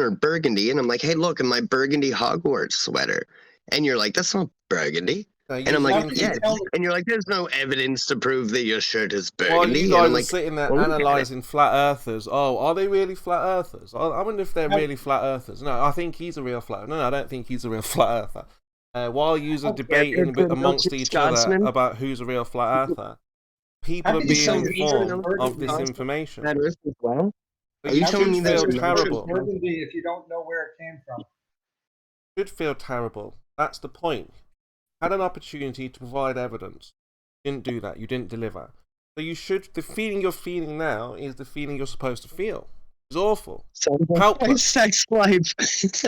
or burgundy, and I'm like, hey, look, in my burgundy Hogwarts sweater, and you're like, that's not burgundy. No, And I'm like, yeah. tell me. And you're like, there's no evidence to prove that your shirt is while burgundy. you And guys I'm are like, sitting there well, look at it. analysing flat earthers. Oh, are they really flat earthers? I wonder if they're really flat earthers. No, I think he's a real flat. No, I don't think he's a real flat earther. While you are debating a bit amongst each other about who's a real flat earther, people are being informed of this information. Well, But are you you telling me should that feel you're terrible. Burgundy if you don't know where it came from. You should feel terrible. That's the point. Had an opportunity to provide evidence. Didn't do that. You didn't deliver. So you should. The feeling you're feeling now is the feeling you're supposed to feel. It's awful. My sex life.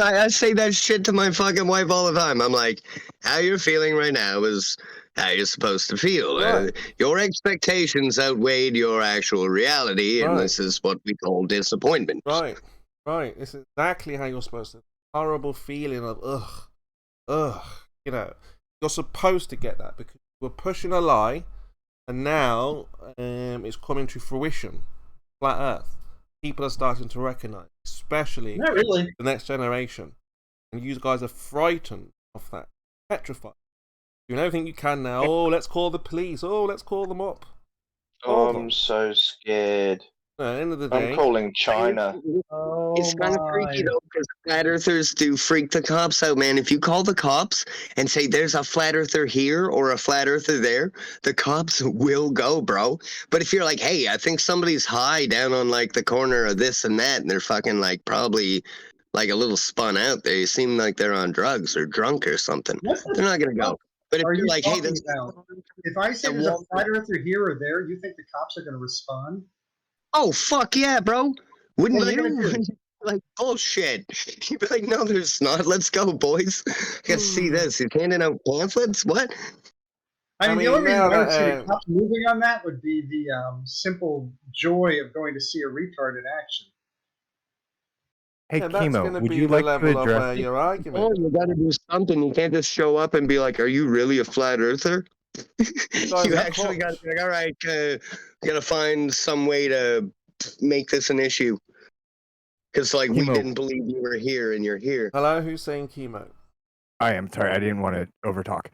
I say that shit to my fucking wife all the time. I'm like, how you're feeling right now is how you're supposed to feel. Right. Your expectations outweighed your actual reality, and this is what we call disappointment. Right. This is exactly how you're supposed to. Horrible feeling of ugh. You know, you're supposed to get that because we're pushing a lie, and now it's coming to fruition. Flat Earth. People are starting to recognize, especially Not really. the next generation. And you guys are frightened of that. Petrified. You don't think you can now. Oh, let's call the police. Oh, let's call them up. I'm so scared. At the end of the day, I'm calling China. It's kind of freaky though, because flat earthers do freak the cops out, man. If you call the cops and say there's a flat earther here or a flat earther there, the cops will go, bro. But if you're like, hey, I think somebody's high down on like the corner of this and that, and they're fucking like probably like a little spun out, they seem like they're on drugs or drunk or something, they're not gonna go. But if you're like, hey, if I say there's a flat earther here or there, you think the cops are going to respond? Oh, fuck yeah, bro. Wouldn't you? Like, bullshit. You'd be like, no, there's not. Let's go, boys. I gotta see this. You're handing out pamphlets? What? I mean, the only reason I would see the cops moving on that would be the simple joy of going to see a retard in action. Hey, yeah, Chemo, would you like to address your argument? Oh, you gotta do something. You can't just show up and be like, are you really a flat earther? You actually gotta be like, all right, gotta find some way to make this an issue. Because, like, Chemo. We didn't believe you were here, and you're here. Hello, who's saying Chemo? I am sorry, I didn't want to overtalk.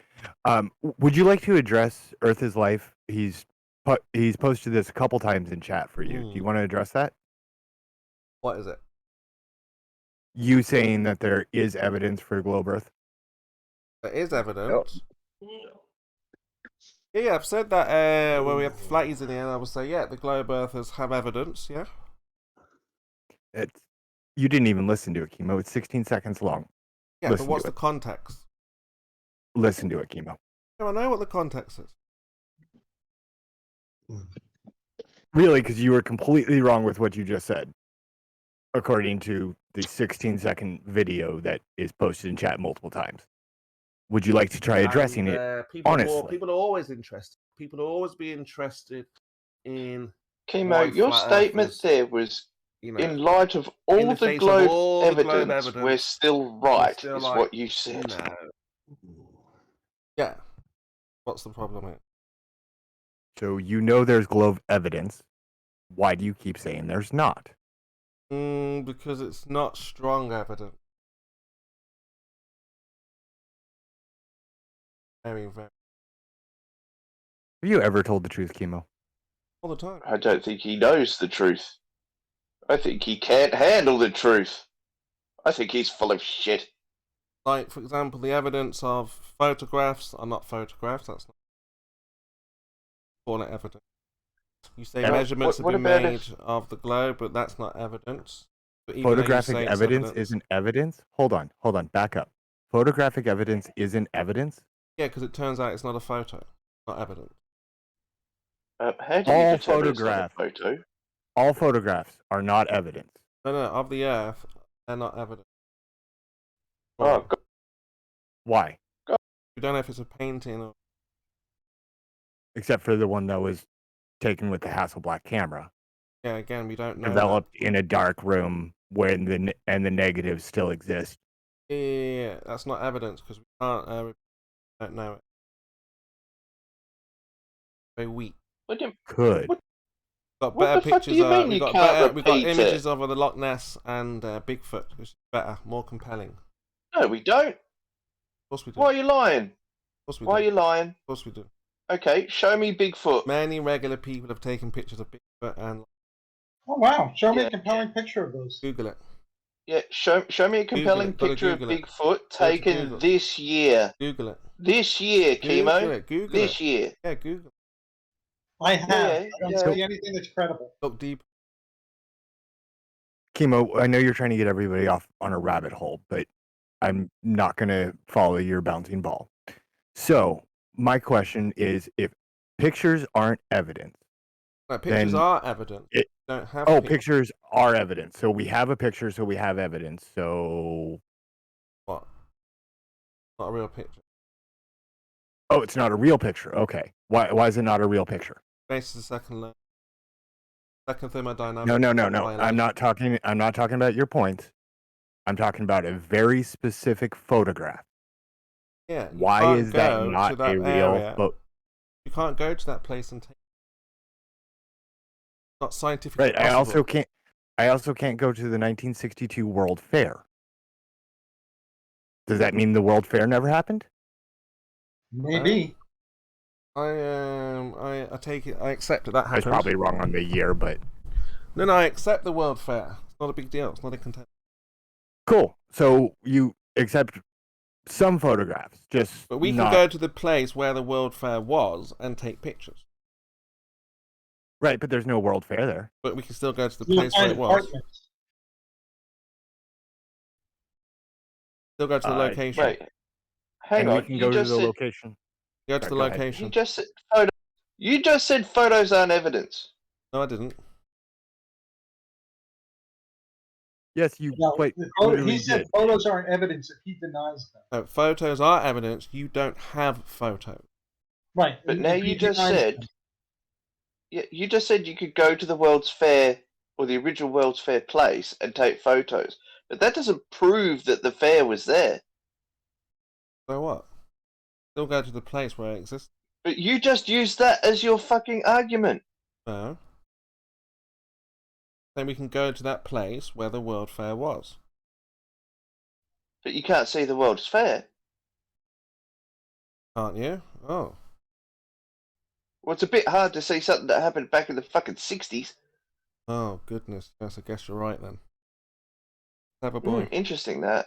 Would you like to address Earth is Life? He's posted this a couple times in chat for you. Do you want to address that? What is it? You saying that there is evidence for globe Earth? There is evidence. Yeah, I've said that when we have flatties in the end, I would say, yeah, the globe Earthers have evidence, yeah. You didn't even listen to it, Chemo. It's 16 seconds long. Yeah, but what's the context? Listen to it, Chemo. No, I know what the context is. Really, because you were completely wrong with what you just said, according to the 16-second video that is posted in chat multiple times. Would you like to try addressing it honestly? People are always interested. People will always be interested in... Chemo, your statement there was, in light of all the globe evidence, we're still right, is what you said. No. Yeah. What's the problem here? So you know there's globe evidence. Why do you keep saying there's not? Because it's not strong evidence. Very, very. Have you ever told the truth, Chemo? All the time. I don't think he knows the truth. I think he can't handle the truth. I think he's full of shit. Like, for example, the evidence of photographs are not photographs. That's not call it evidence. You say measurements have been made of the globe, but that's not evidence. But photographic evidence isn't evidence? Hold on, back up. Photographic evidence isn't evidence? Yeah, because it turns out it's not a photo, not evidence. How do you determine it's not a photo? All photographs are not evidence. No, of the Earth, they're not evidence. Why? Oh, God. Why? God. We don't know if it's a painting or... Except for the one that was taken with the Hasselblad camera. Yeah, again, we don't know. Developed in a dark room where the negatives still exist. Yeah, that's not evidence because we don't know it. Very weak. Could. Got What better the fuck do pictures. you mean We you got can't we got repeat images it? of the Loch Ness and Bigfoot, which is better, more compelling. No, we don't. Of course we do. Why are you lying? Of course we Why do. are you lying? Of course we do. Okay, show me Bigfoot. Many regular people have taken pictures of Bigfoot and. Oh wow! Show me a compelling picture of those. Google it. Yeah, show me a compelling picture of Bigfoot taken this year. Google it. This year, Chemo. Google this it. year. Yeah, Google it. I have. Yeah, I don't see anything that's credible. Look deep. Chemo, I know you're trying to get everybody off on a rabbit hole, but I'm not going to follow your bouncing ball. So my question is, if pictures aren't evidence, no, pictures are evidence. Don't have. Pictures are evidence. So we have a picture, so we have evidence. So what? Not a real picture. Oh, it's not a real picture. Okay. Why is it not a real picture? Basis of second thermodynamics. No. I'm not talking about your points. I'm talking about a very specific photograph. Yeah. Why is that not a real photo? You can't go to that place and take. Not scientifically right. possible. I also can't go to the 1962 World Fair. Does that mean the World Fair never happened? Maybe. I take it. I accept that happened. I was probably wrong on the year, but no, I accept the World Fair. It's not a big deal. It's not a contest. Cool. So you accept some photographs, but we can go to the place where the World Fair was and take pictures. Right, but there's no World Fair there. But we can still go to the place where it was. Still go to the location. Wait, hang on. We can go to the location. Go to the location. You just said photos aren't evidence. No, I didn't. Yes, you quite. He said photos aren't evidence if he denies them. No, photos are evidence. You don't have photos. Right. But now you just said. Yeah, you just said you could go to the World's Fair or the original World's Fair place and take photos, but that doesn't prove that the fair was there. So what? Still go to the place where it exists. But you just used that as your fucking argument. No. Then we can go to that place where the World Fair was. But you can't see the World's Fair. Can't you? Oh. Well, it's a bit hard to see something that happened back in the fucking 60s. Oh, goodness. Yes, I guess you're right then. Have a boy. Interesting, that.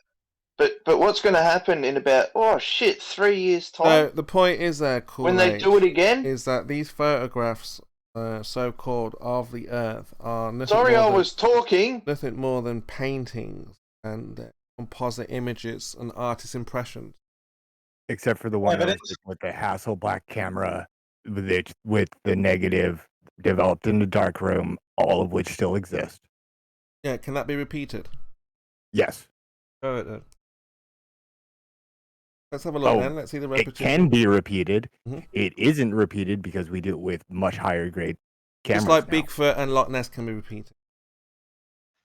But what's going to happen in about, 3 years' time? So the point is there, when they do it again? Is that these photographs, so-called, of the Earth are nothing nothing more than paintings and composite images and artist impressions. Except for the one with the Hasselblad camera with the negative developed in the darkroom, all of which still exist. Yeah, can that be repeated? Yes. Show it then. Let's have a look then. Let's see the repetition. It can be repeated. Mm-hmm. It isn't repeated because we do it with much higher grade cameras. Just like Bigfoot and Loch Ness can be repeated.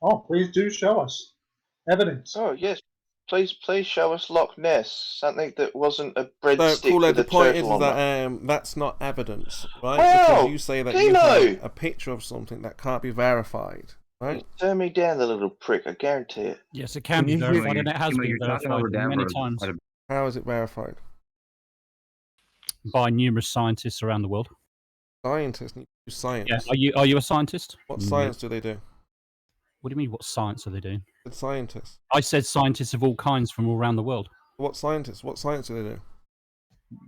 Oh, please do show us evidence. Oh, yes. Please show us Loch Ness. Something that wasn't a breadstick with the a point turtle is on that that's not evidence, right? Well, because you say that you have a picture of something that can't be verified, right? Turn me down, the little prick. I guarantee it. Yes, it can be verified, and it has been verified many times. How is it verified? By numerous scientists around the world. Scientists need to do science. Yeah. Are you a scientist? What science do they do? What do you mean, what science are they doing? It's scientists. I said scientists of all kinds from all around the world. What scientists? What science do they do?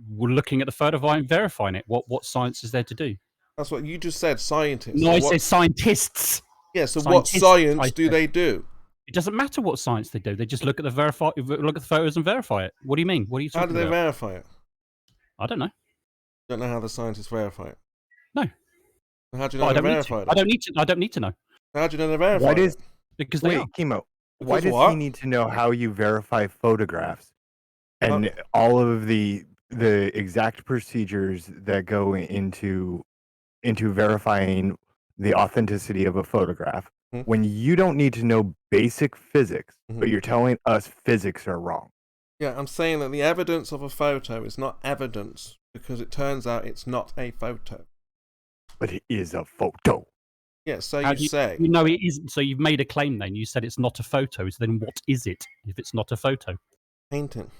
We're looking at the photo and verifying it. What science is there to do? That's what you just said, scientists. No, I said scientists. Yeah, so what science do they do? It doesn't matter what science they do. They just look at the photos and verify it. What do you mean? What are you talking about? How do they verify it? I don't know. Don't know how the scientists verify it? No. How do you know they verify it? I don't need to know. How do you know they verify it? Because they are. Chemo. Why does he need to know how you verify photographs and all of the exact procedures that go into verifying the authenticity of a photograph when you don't need to know basic physics, but you're telling us physics are wrong? Yeah, I'm saying that the evidence of a photo is not evidence because it turns out it's not a photo. But it is a photo. Yeah, so How you do say. You know it isn't. So you've made a claim then. You said it's not a photo. So then what is it if it's not a photo? Painting.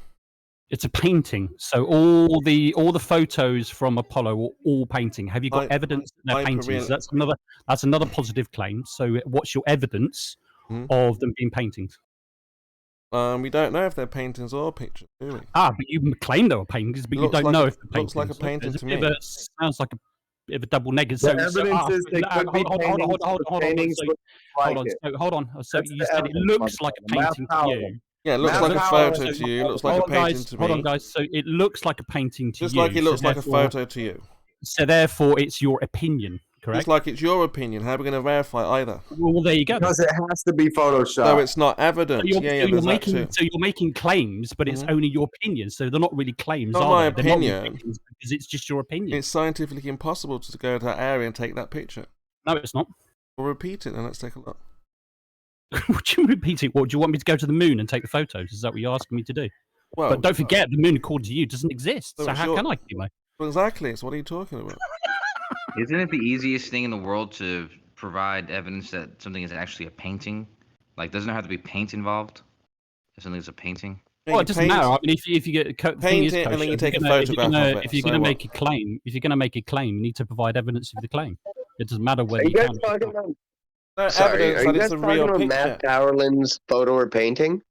It's a painting. So all the photos from Apollo are all painting. Have you got evidence that they're paintings? That's another positive claim. So what's your evidence of them being paintings? We don't know if they're paintings or pictures, do we? But you claim they were paintings, but you don't know if they're paintings. Looks like a painting to me. Sounds like a bit of a double negative. The evidence is they could be paintings. Hold on. So you said it looks like a painting to you. Yeah, it looks like a photo to you. It looks like a painting to me. Hold on, guys. So it looks like a painting to you. Just like it looks like a photo to you. So therefore, it's your opinion, correct? Just like it's your opinion. How are we going to verify either? Well, there you go. Because it has to be Photoshopped. So it's not evidence. So you're making claims, but it's only your opinion. So they're not really claims, not are my they? opinion. Because it's just your opinion. It's scientifically impossible to go to that area and take that picture. No, it's not. We'll repeat it and let's take a look. Would you repeat it? What, do you want me to go to the moon and take the photos? Is that what you're asking me to do? Well, but don't forget, the moon, according to you, doesn't exist. So how can I, Kimo? Well, exactly. So what are you talking about? Isn't it the easiest thing in the world to provide evidence that something is actually a painting? Like, doesn't there have to be paint involved if something's a painting? Well, it doesn't matter. I mean, if you get paint it and then you take a photograph of it. If you're going to make a claim, you need to provide evidence of the claim. It doesn't matter whether you can. No Sorry, evidence are you that guys it's a talking real about picture. Matt Dowlerland's photo or painting?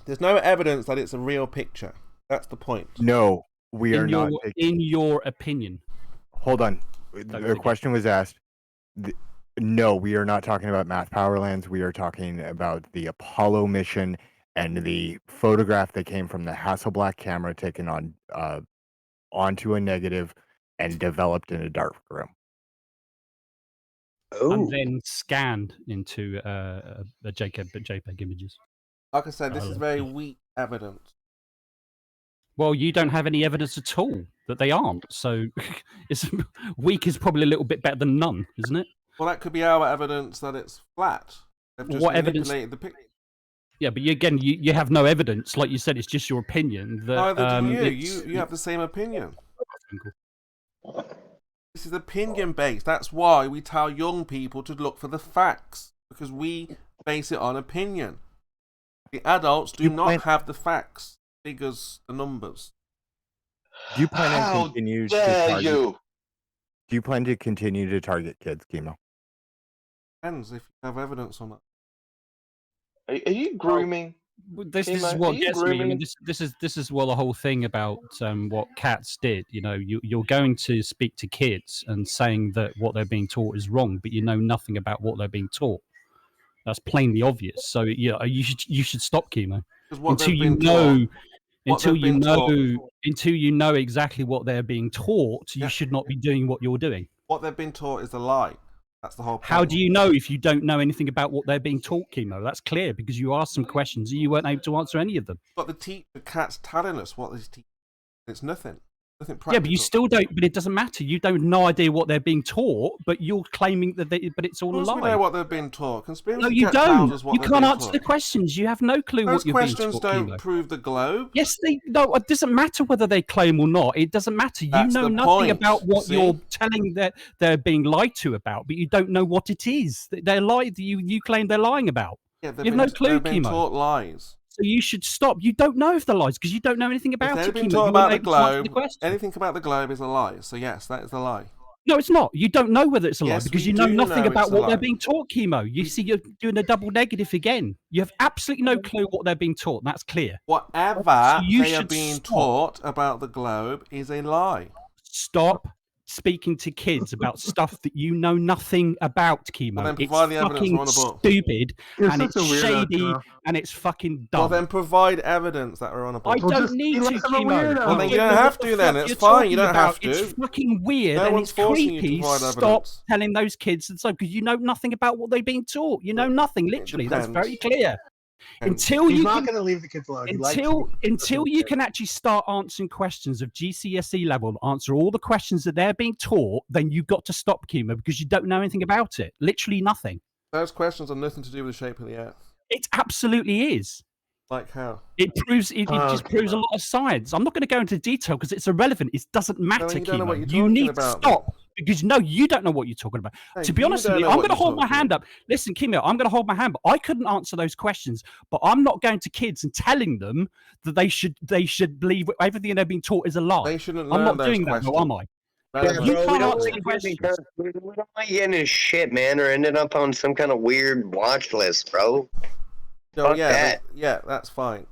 There's no evidence that it's a real picture. That's the point. No, we are not. In your opinion. Hold on. The question was asked. No, we are not talking about Matt Powerlands. We are talking about the Apollo mission and the photograph that came from the Hasselblad camera taken on onto a negative and developed in a dark room. And then scanned into the JPEG images. Like I said, this is very weak evidence. Well, you don't have any evidence at all that they aren't. So it's weak is probably a little bit better than none, isn't it? Well, that could be our evidence that it's flat. They've just what evidence? The picture. Yeah, but you have no evidence. Like you said, it's just your opinion. That, Neither do you. You have the same opinion. This is opinion based. That's why we tell young people to look for the facts, because we base it on opinion. The adults do not have the facts, figures, the numbers. Do you plan to continue Do you plan to continue to target kids, Kimo? Depends if you have evidence on Are that. you grooming? This is what gets me. I mean, this is the whole thing about what Katz did. You know, you're going to speak to kids and saying that what they're being taught is wrong, but you know nothing about what they're being taught. That's plainly obvious. So yeah, you should stop, Kimo, until you know exactly what they're being taught. You should not be doing what you're doing. What they've been taught is a lie. That's the whole point. How do you know if you don't know anything about what they're being taught, Kimo? That's clear because you asked some questions and you weren't able to answer any of them. But the cat's telling us what he's teaching. It's nothing. Nothing practical. Yeah, but you still don't. But it doesn't matter. You don't have no idea what they're being taught, but you're claiming that but it's all a lie. We know what they're being taught. Conspiracy. No, you don't. You can't answer taught. the questions. You have no clue what you're being taught. Those questions don't prove the globe. Yes, no. It doesn't matter whether they claim or not. It doesn't matter. You know nothing about what you're telling that they're being lied to about, but you don't know what it is. They're lying. You claim they're lying about. Yeah, you have no clue, they've been taught lies. So you should stop. You don't know if they're lies because you don't know anything about it. If they've been taught about the globe, anything about the globe is a lie. So yes, that is a lie. No, it's not. You don't know whether it's a lie because you know nothing about what lie. they're being taught, Kimo. You see, you're doing a double negative again. You have absolutely no clue what they're being taught. That's clear. Whatever they are being taught about the globe is a lie. Stop speaking to kids about stuff that you know nothing about, Kimo. Well, it's fucking stupid and it's shady and it's fucking dumb. Well, then provide evidence that are on a book. I don't need to, Kimo. Well, then you don't have to then. It's fine. You don't have to. It's fucking weird no and one's it's creepy. Stop telling those kids and so because you know nothing about what they're being taught. You know nothing, literally. That's very clear. Until He's not going to leave the kids alone. Until you can actually start answering questions of GCSE level, answer all the questions that they're being taught, then you've got to stop, Kimo, because you don't know anything about it. Literally nothing. Those questions have nothing to do with the shape of the Earth. It absolutely is. Like how? It just proves a lot of science. I'm not going to go into detail because it's irrelevant. It doesn't matter, Kimo. You need to stop because no, you don't know what you're talking about. Hey, To be you honest with don't you, know I'm what going to you're hold my talking hand up. Listen, Kimio, I'm going to hold my hand, but I couldn't answer those questions. But I'm not going to kids and telling them that they should believe everything they're being taught is a lie. They shouldn't I'm learn not those doing questions. that, no, am I? Yeah, You bro, can't answer the questions. we don't want you in his shit, man, or ending up on some kind of weird watch list, bro. No, Fuck yeah, that. yeah, that's fine.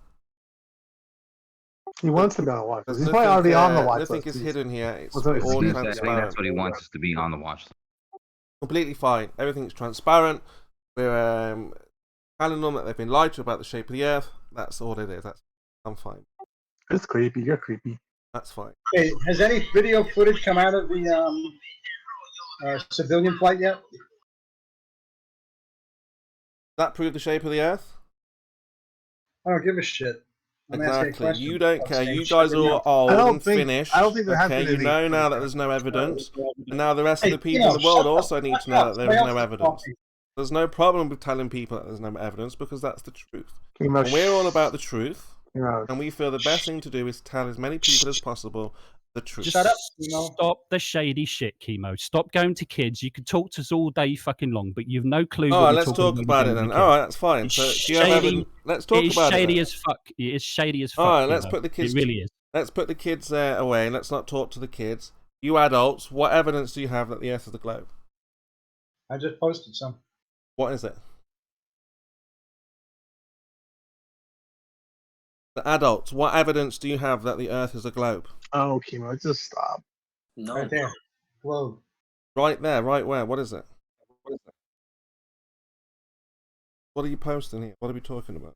He wants to be on the watch list. There's He's probably already on the watch nothing list. is hidden here. It's What's that? all I think transparent. that's what he wants us to be on the watch list. Completely fine. Everything's transparent. We're telling them that they've been lied to about the shape of the Earth. That's all it is. I'm fine. It's creepy. You're creepy. That's fine. Hey, has any video footage come out of the civilian flight yet? That prove the shape of the Earth? I don't give a shit. I'm asking a Exactly. question. You don't care. Saying You shit guys or are all not. old don't and think- finished. I don't think there has okay, been you any know now that footage. there's no evidence. And now the rest Hey, of the people in the shut world up. also need to Shut know up. that there is Somebody no else is evidence. talking. There's no problem with telling people that there's no evidence because that's the truth. Chemo, And we're all about the truth. Chemo. And we feel the best thing to do is tell as many people as possible the truth. Just Shut up, Chemo. stop the shady shit, Chemo. Stop going to kids. You can talk to us all day fucking long, but you've no clue. All what right, you're let's talking talk about it then. when All right, that's fine. It's So, do you have shady. evidence? Let's talk It is about it. shady then. as fuck. It is shady as fuck. All right, let's Chemo. put the kids. It really is. Let's put the kids away and let's not talk to the kids. You adults, what evidence do you have that the Earth is a globe? I just posted some. What is it? The adults, what evidence do you have that the Earth is a globe? Oh, Chemo, just stop. Right there. Globe. Right there, right where? What is it? What are you posting here? What are we talking about?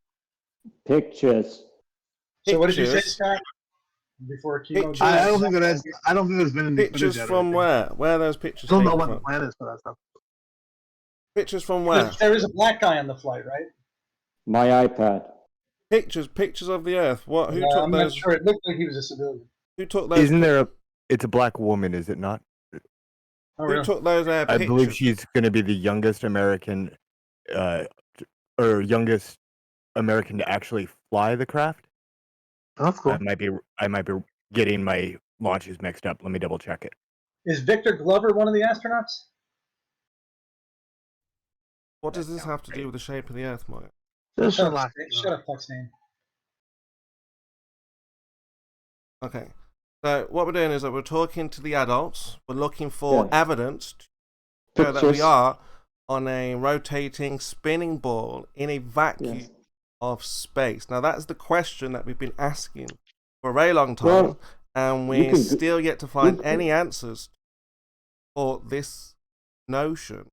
Pictures. So what did you say, Pictures? Scott? Before Chemo. Pictures. I don't think there's. I don't think there's been any Pictures footage yet, from I where? Where are those pictures don't know taken what the from? plan is for that stuff. Pictures from where? There is a black guy on the flight, right? My iPad. Pictures of the Earth. What? Who took I'm not those? sure. It looked like he was a civilian. Who took those? Isn't there a? It's a black woman, is it not? Oh, Who really? took those I pictures? believe she's going to be the youngest American, or youngest American to actually fly the craft. That's cool. I might be getting my launches mixed up. Let me double check it. Is Victor Glover one of the astronauts? What does this have to do with the shape of the Earth, Mike? Just Shut relax. up, shut up, Tuxane. Okay. So what we're doing is that we're talking to the adults. We're looking for evidence to show that we Pictures. are on a rotating, spinning ball in a vacuum Yes. of space. Now that's the question that we've been asking for a very long time, Well, and you we're can still yet to find you- any answers for this notion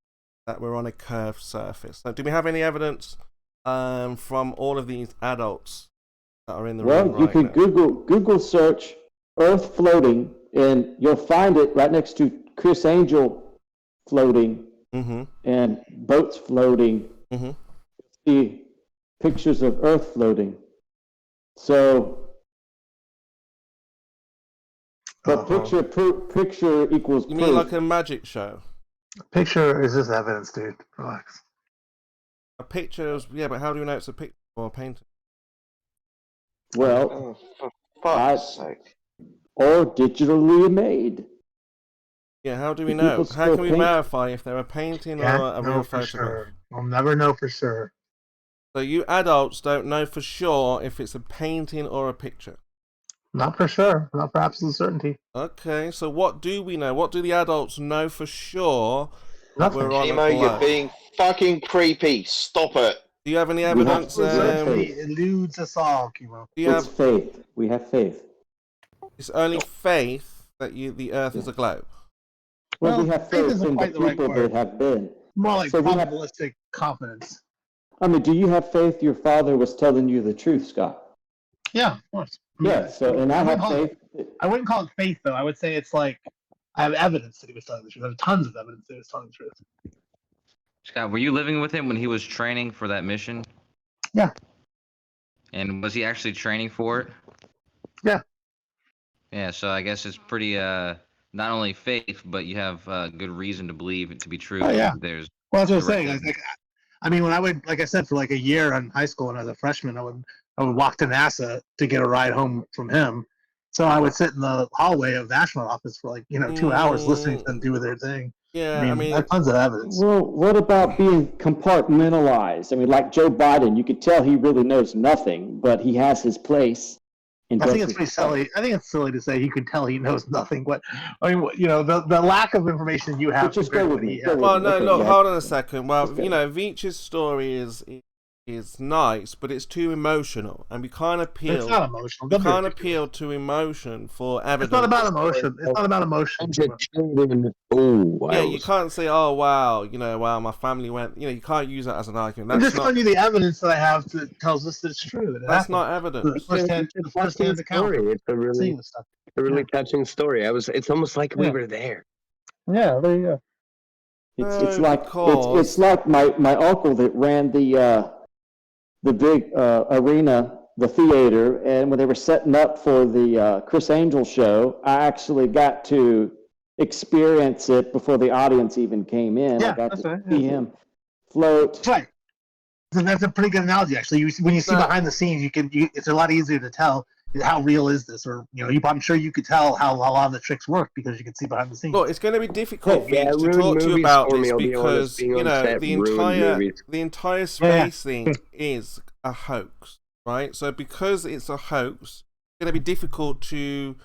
that we're on a curved surface. So do we have any evidence from all of these adults that are in the room Well, you right can now? Google search Earth floating, and you'll find it right next to Chris Angel floating Mm-hmm. and boats floating. Mm-hmm. See pictures of Earth floating. So, but picture equals You proof. mean like a magic show? Picture is just evidence, dude. Relax. A picture is, yeah, but how do we know it's a picture or a painting? Well, Oh, for fuck's sake. or digitally made. Yeah, how do we Do know? people How still can we paint? verify if they're a painting or Can't a know real for photograph? sure. We'll never know for sure. So you adults don't know for sure if it's a painting or a picture. Not for sure. Not for absolute certainty. Okay, so what do we know? What do the adults know for sure? Nothing. We're on a Chemo, you're globe? being fucking creepy. Stop it. Do you have any have evidence? to Certainty eludes us all, Chemo. Do you It's have? faith. We have faith. It's only faith that the Earth is a globe. Well, Well, we have faith faith isn't in the quite the right people word. that have been. More like So we have- probabilistic confidence. I mean, do you have faith your father was telling you the truth, Scott? Yeah, of course. I mean, Yeah, so, and I have faith. I wouldn't call it faith, though. I would say it's like, I have evidence that he was telling the truth. I have tons of evidence that he was telling the truth. Scott, were you living with him when he was training for that mission? Yeah. And was he actually training for it? Yeah. Yeah, so I guess it's pretty not only faith, but you have good reason to believe it to be true. Oh, yeah. There's Well, that's what I'm saying. Correct. I mean, when I would, like I said, for like a year in high school when I was a freshman, I would walk to NASA to get a ride home from him. So I would sit in the hallway of the astronaut office for 2 hours listening to them do their thing. Yeah, I mean, tons of evidence. Well, what about being compartmentalized? I mean, like Joe Biden, you could tell he really knows nothing, but he has his place. I think it's pretty silly. I think it's silly to say he could tell he knows nothing. But I mean, the lack of information you have. Just go with me. Well, no, look, hold on a second. Well, Veach's story is nice, but it's too emotional, and we can't appeal. It's not emotional. We can't appeal to emotion for evidence. It's not about emotion. It's not about emotion. Yeah, you can't say, "Oh, wow, wow, my family went." You can't use that as an argument. I'm just telling you the evidence that I have that tells us that it's true. That's not evidence. It's a really touching story. It's almost like we were there. Yeah, there you go. It's like my uncle that ran the big arena, the theater, and when they were setting up for the Chris Angel show, I actually got to experience it before the audience even came in. Yeah, I got to right. see him float. That's right. That's a pretty good analogy, actually. When you see behind the scenes, it's a lot easier to tell how real is this, or I'm sure you could tell how a lot of the tricks work because you can see behind the scenes. Well, it's going to be difficult to talk to you about this because the entire space thing is a hoax, right? So because it's a hoax, it's going to be difficult to,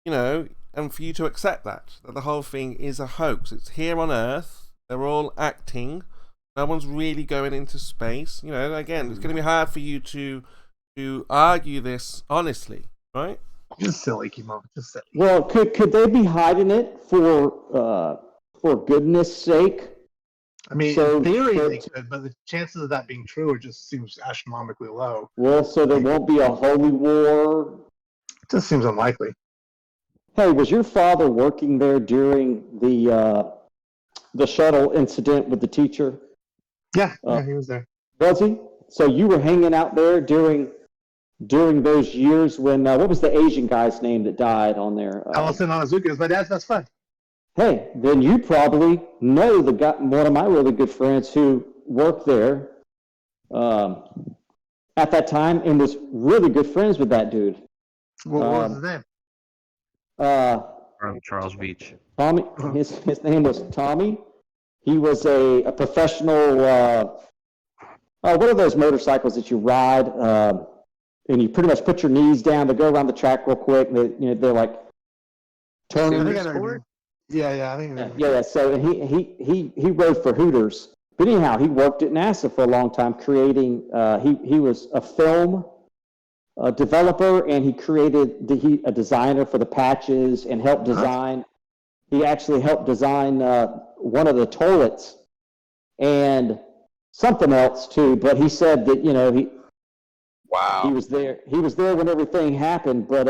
and for you to accept that the whole thing is a hoax. It's here on Earth. They're all acting. No one's really going into space. Again, it's going to be hard for you to argue this honestly, right? Just silly, Kimo. Just silly. Well, could they be hiding it for goodness sake? I mean, in theory they could, but the chances of that being true just seems astronomically low. Well, so there won't be a holy war. It just seems unlikely. Hey, was your father working there during the shuttle incident with the teacher? Yeah, he was there. Was he? So you were hanging out there during those years when what was the Asian guy's name that died on there? Allison Onizuka is my dad's best friend. Hey, then you probably know the guy, one of my really good friends who worked there at that time and was really good friends with that dude. What was his name? Charles Beach. Tommy. His name was Tommy. He was a professional. What are those motorcycles that you ride? And you pretty much put your knees down. They go around the track real quick. And they're like turning. Yeah, I think. Yeah. So he rode for Hooters. But anyhow, he worked at NASA for a long time, creating. He was a film developer, and he created a designer for the patches and helped design. He actually helped design one of the toilets and something else too. But he said that he was there. He was there when everything happened. But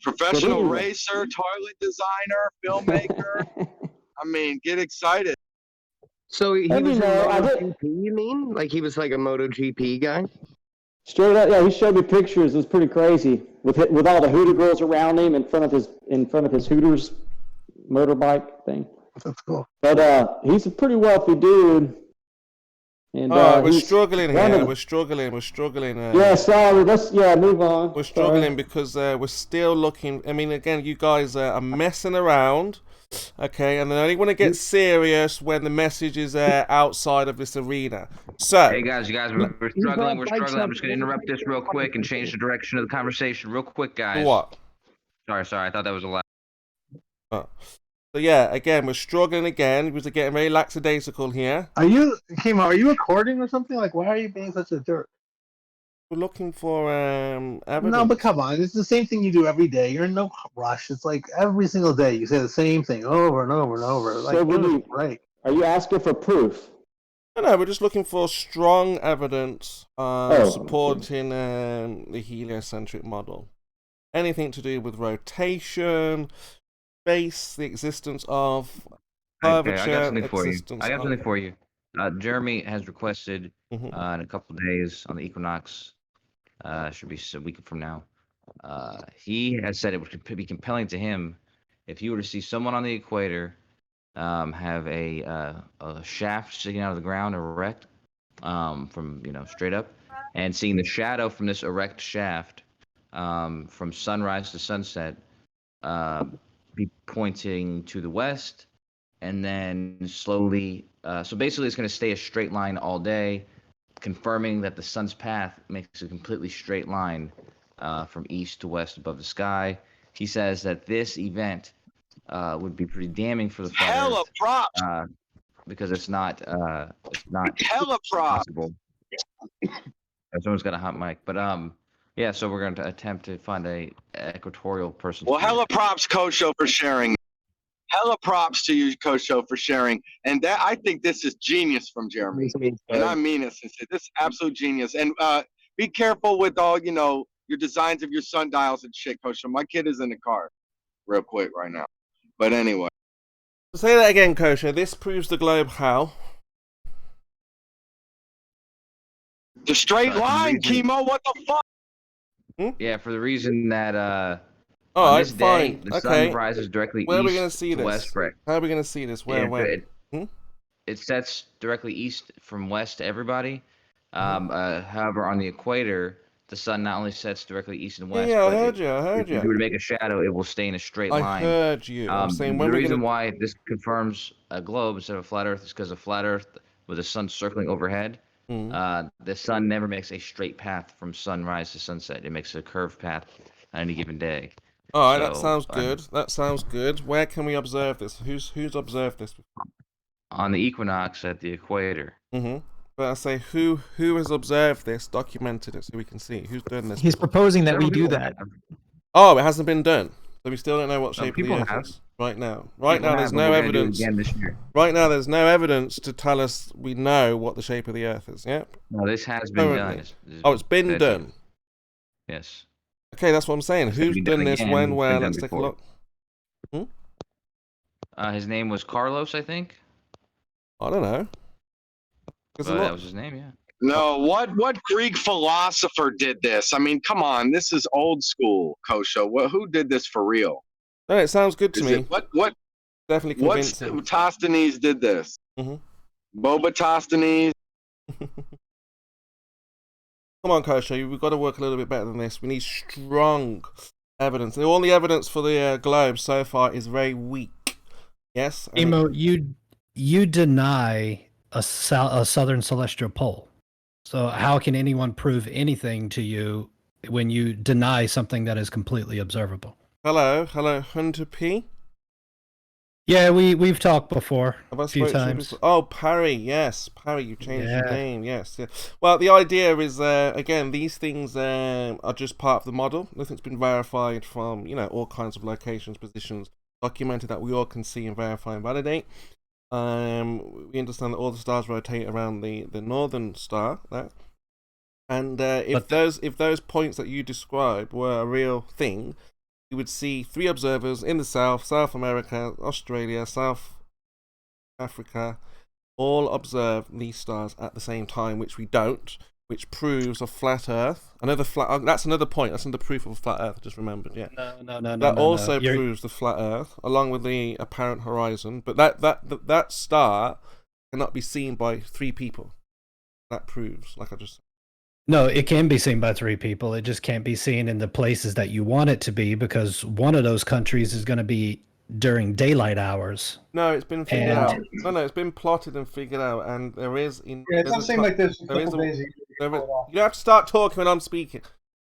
professional racer, toilet designer, filmmaker. I mean, get excited. So he was a MotoGP, you mean? Like he was like a MotoGP guy? Straight up, yeah. He showed me pictures. It was pretty crazy with all the Hooter girls around him in front of his Hooters motorbike thing. That's cool. But he's a pretty wealthy dude. And we're struggling here. We're struggling. Yeah, sorry. Let's move on. We're struggling because we're still looking. I mean, again, you guys are messing around, okay? And then I only want to get serious when the message is outside of this arena. So, hey guys, we're struggling. We're struggling. I'm just going to interrupt this real quick and change the direction of the conversation real quick, guys. What? Sorry. I thought that was a lot. Oh. So yeah, again, we're struggling again. We're getting very lackadaisical here. Kimo, are you recording or something? Like, why are you being such a jerk? We're looking for evidence. No, but come on. It's the same thing you do every day. You're in no rush. It's like every single day you say the same thing over and over and over. Like, so are you asking for proof? No, we're just looking for strong evidence supporting the heliocentric model. Anything to do with rotation, space, the existence of curvature. Okay, I got something for you. Jeremy has requested in a couple of days on the equinox, should be a week from now. He has said it would be compelling to him if you were to see someone on the equator have a shaft sticking out of the ground erect from straight up, and seeing the shadow from this erect shaft from sunrise to sunset be pointing to the west, and then slowly. So basically, it's going to stay a straight line all day, confirming that the sun's path makes a completely straight line from east to west above the sky. He says that this event would be pretty damning for the flat Hella Earth, props. because it's not Hella props. possible. Someone's got a hot mic, but yeah. So we're going to attempt to find a equatorial person. Well, hella props, Coach Show, for sharing. Hella props to you, Coach Show, for sharing. And that I think this is genius from Jeremy. And I mean it, since this is absolute genius. And be careful with all, your designs of your sundials and shit, Coach Show. My kid is in the car real quick right now. But anyway. Say that again, Kosher. This proves the globe how? The straight line, Chemo. What the fuck? Yeah, for the reason that on this day, the sun rises directly Where east are we gonna see to this? west. Correct. How are we going to see this? Where? It sets directly east from west to everybody. However, on the equator, the sun not only sets directly east and west. Yeah, I but heard you. If you were to make a shadow, it will stay in a straight line. I heard you. I'm saying the reason why this confirms a globe instead of a flat Earth is because a flat Earth with the sun circling overhead. The sun never makes a straight path from sunrise to sunset. It makes a curved path on any given day. All right, that sounds good. That sounds good. Where can we observe this? Who's observed this? On the equinox at the equator. But I say, who has observed this, documented it, so we can see who's done this? He's proposing that we do that. Oh, it hasn't been done, so we still don't know what shape of the Earth is right now. Right now, there's no evidence. Right now, there's no evidence to tell us we know what the shape of the Earth is. Yep. No, this has been done. It's been done. Yes. Okay, that's what I'm saying. Who's done this? When? Where? Let's take a look. His name was Carlos, I think. I don't know. That was his name, yeah. No, what Greek philosopher did this? I mean, come on, this is old school, Kosho. Who did this for real? No, it sounds good to me. What? Definitely convincing. What Tosthenes did this? Boba Tosthenes. Come on, Kosho, we've got to work a little bit better than this. We need strong evidence. All the evidence for the globe so far is very weak. Yes? Emo, you deny a southern celestial pole. So how can anyone prove anything to you when you deny something that is completely observable? Hello, Hunter P. Yeah, we've talked before a few times. Oh, Parry, yes, Parry, you changed your name, yes. Yeah. Well, the idea is, again, these things are just part of the model. Nothing's been verified from, all kinds of locations, positions, documented that we all can see and verify and validate. We understand that all the stars rotate around the northern star, and if those points that you described were a real thing, you would see 3 observers in the South America, Australia, South Africa, all observe these stars at the same time, which we don't, which proves a flat Earth. That's another point. That's another proof of a flat Earth. I just remembered. Yeah. No. That also proves the flat Earth, along with the apparent horizon. But that star cannot be seen by 3 people. That proves, like I just said. No, it can be seen by 3 people. It just can't be seen in the places that you want it to be, because one of those countries is going to be during daylight hours. No, it's been figured out. No, it's been plotted and figured out, and there is it doesn't seem like there's a couple days. You have to start talking when I'm speaking.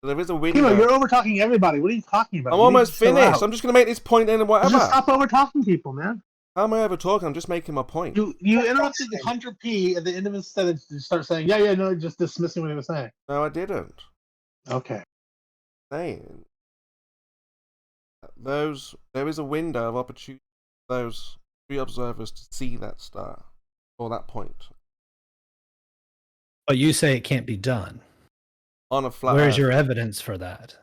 There is a window. You're over talking everybody. What are you talking about? I'm almost finished. I'm just going to make this point and whatever. Just stop over talking people, man. How am I over talking? I'm just making my point. You interrupted the Hunter P at the end of his sentence to start saying, no, just dismissing what he was saying. No, I didn't. Okay. Saying there is a window of opportunity for those 3 observers to see that star or that point. But you say it can't be done. On a flat Where's Earth. your evidence for that?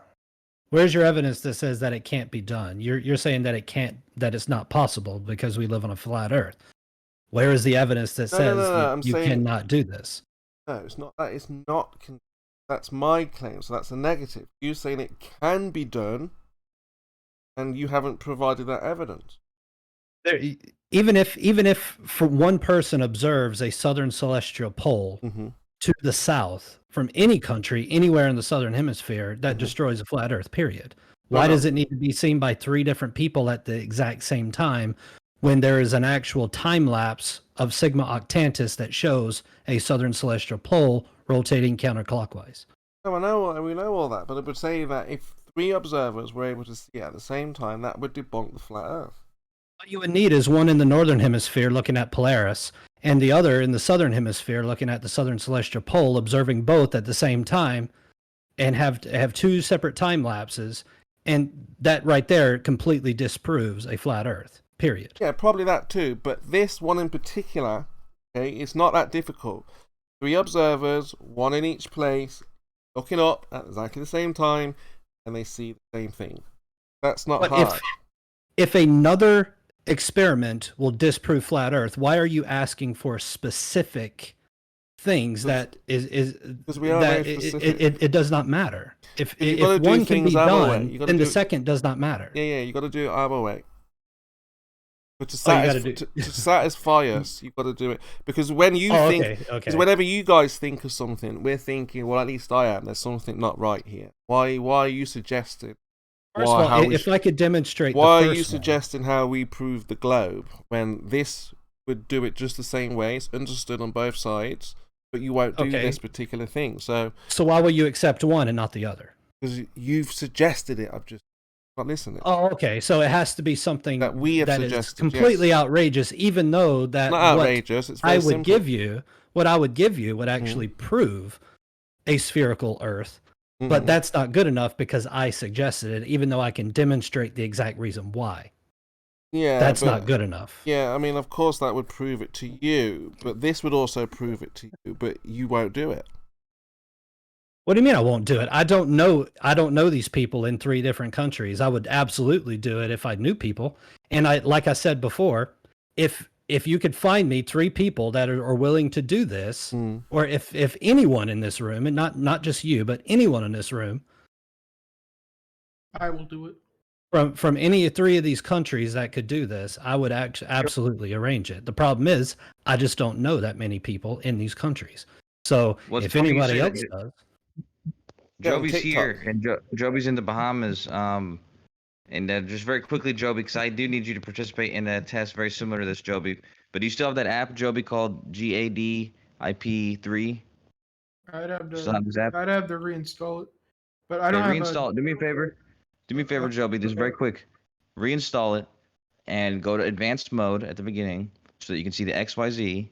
Where's your evidence that says that it can't be done? You're saying that that it's not possible because we live on a flat Earth. Where is the evidence that says that you cannot do this? No, it's not that. It's not. That's my claim. So that's a negative. You saying it can be done, and you haven't provided that evidence. Even if for one person observes a southern celestial pole, to the south from any country anywhere in the southern hemisphere that destroys a flat Earth. Period. Why does it need to be seen by 3 different people at the exact same time when there is an actual time lapse of Sigma Octantis that shows a southern celestial pole rotating counterclockwise? No, we know all that, but it would say that if 3 observers were able to see it at the same time, that would debunk the flat Earth. What you would need is one in the northern hemisphere looking at Polaris, and the other in the southern hemisphere looking at the southern celestial pole, observing both at the same time, and have 2 separate time lapses, and that right there completely disproves a flat Earth. Period. Yeah, probably that too, but this one in particular, okay, it's not that difficult. 3 observers, 1 in each place, looking up at exactly the same time, and they see the same thing. That's not hard. If another experiment will disprove flat Earth, why are you asking for specific things that it does not matter? If one can be done, then the second does not matter. Yeah, you got to do it our way. But to satisfy us, you've got to do it. Because when you because whenever you guys think of something, we're thinking, well, at least I am. There's something not right here. Why are you suggesting? First of all, if I could demonstrate, why are you suggesting how we prove the globe when this would do it just the same way? It's understood on both sides, but you won't do this particular thing. So why will you accept one and not the other? Because you've suggested it. I've just not listening. Oh, okay. So it has to be something that we have suggested. Is completely outrageous, even though that not outrageous. It's very simple. What I would give you would actually prove a spherical Earth, but that's not good enough because I suggested it, even though I can demonstrate the exact reason why. Yeah, that's not good enough. Yeah, I mean, of course that would prove it to you, but this would also prove it to you, but you won't do it. What do you mean I won't do it? I don't know these people in 3 different countries. I would absolutely do it if I knew people. And like I said before, if you could find me 3 people that are willing to do this, or if anyone in this room, and not just you, but anyone in this room, I will do it. From any 3 of these countries that could do this, I would absolutely arrange it. The problem is, I just don't know that many people in these countries. So if anybody else does. Joby's here, and Joby's in the Bahamas. And just very quickly, Joby, because I do need you to participate in a test very similar to this, Joby. But do you still have that app, Joby, called GADIP3? I'd have to reinstall it, but I don't have reinstall it. Do me a favor. Do me a favor, Joby. Just very quick. Reinstall it and go to advanced mode at the beginning so that you can see the XYZ.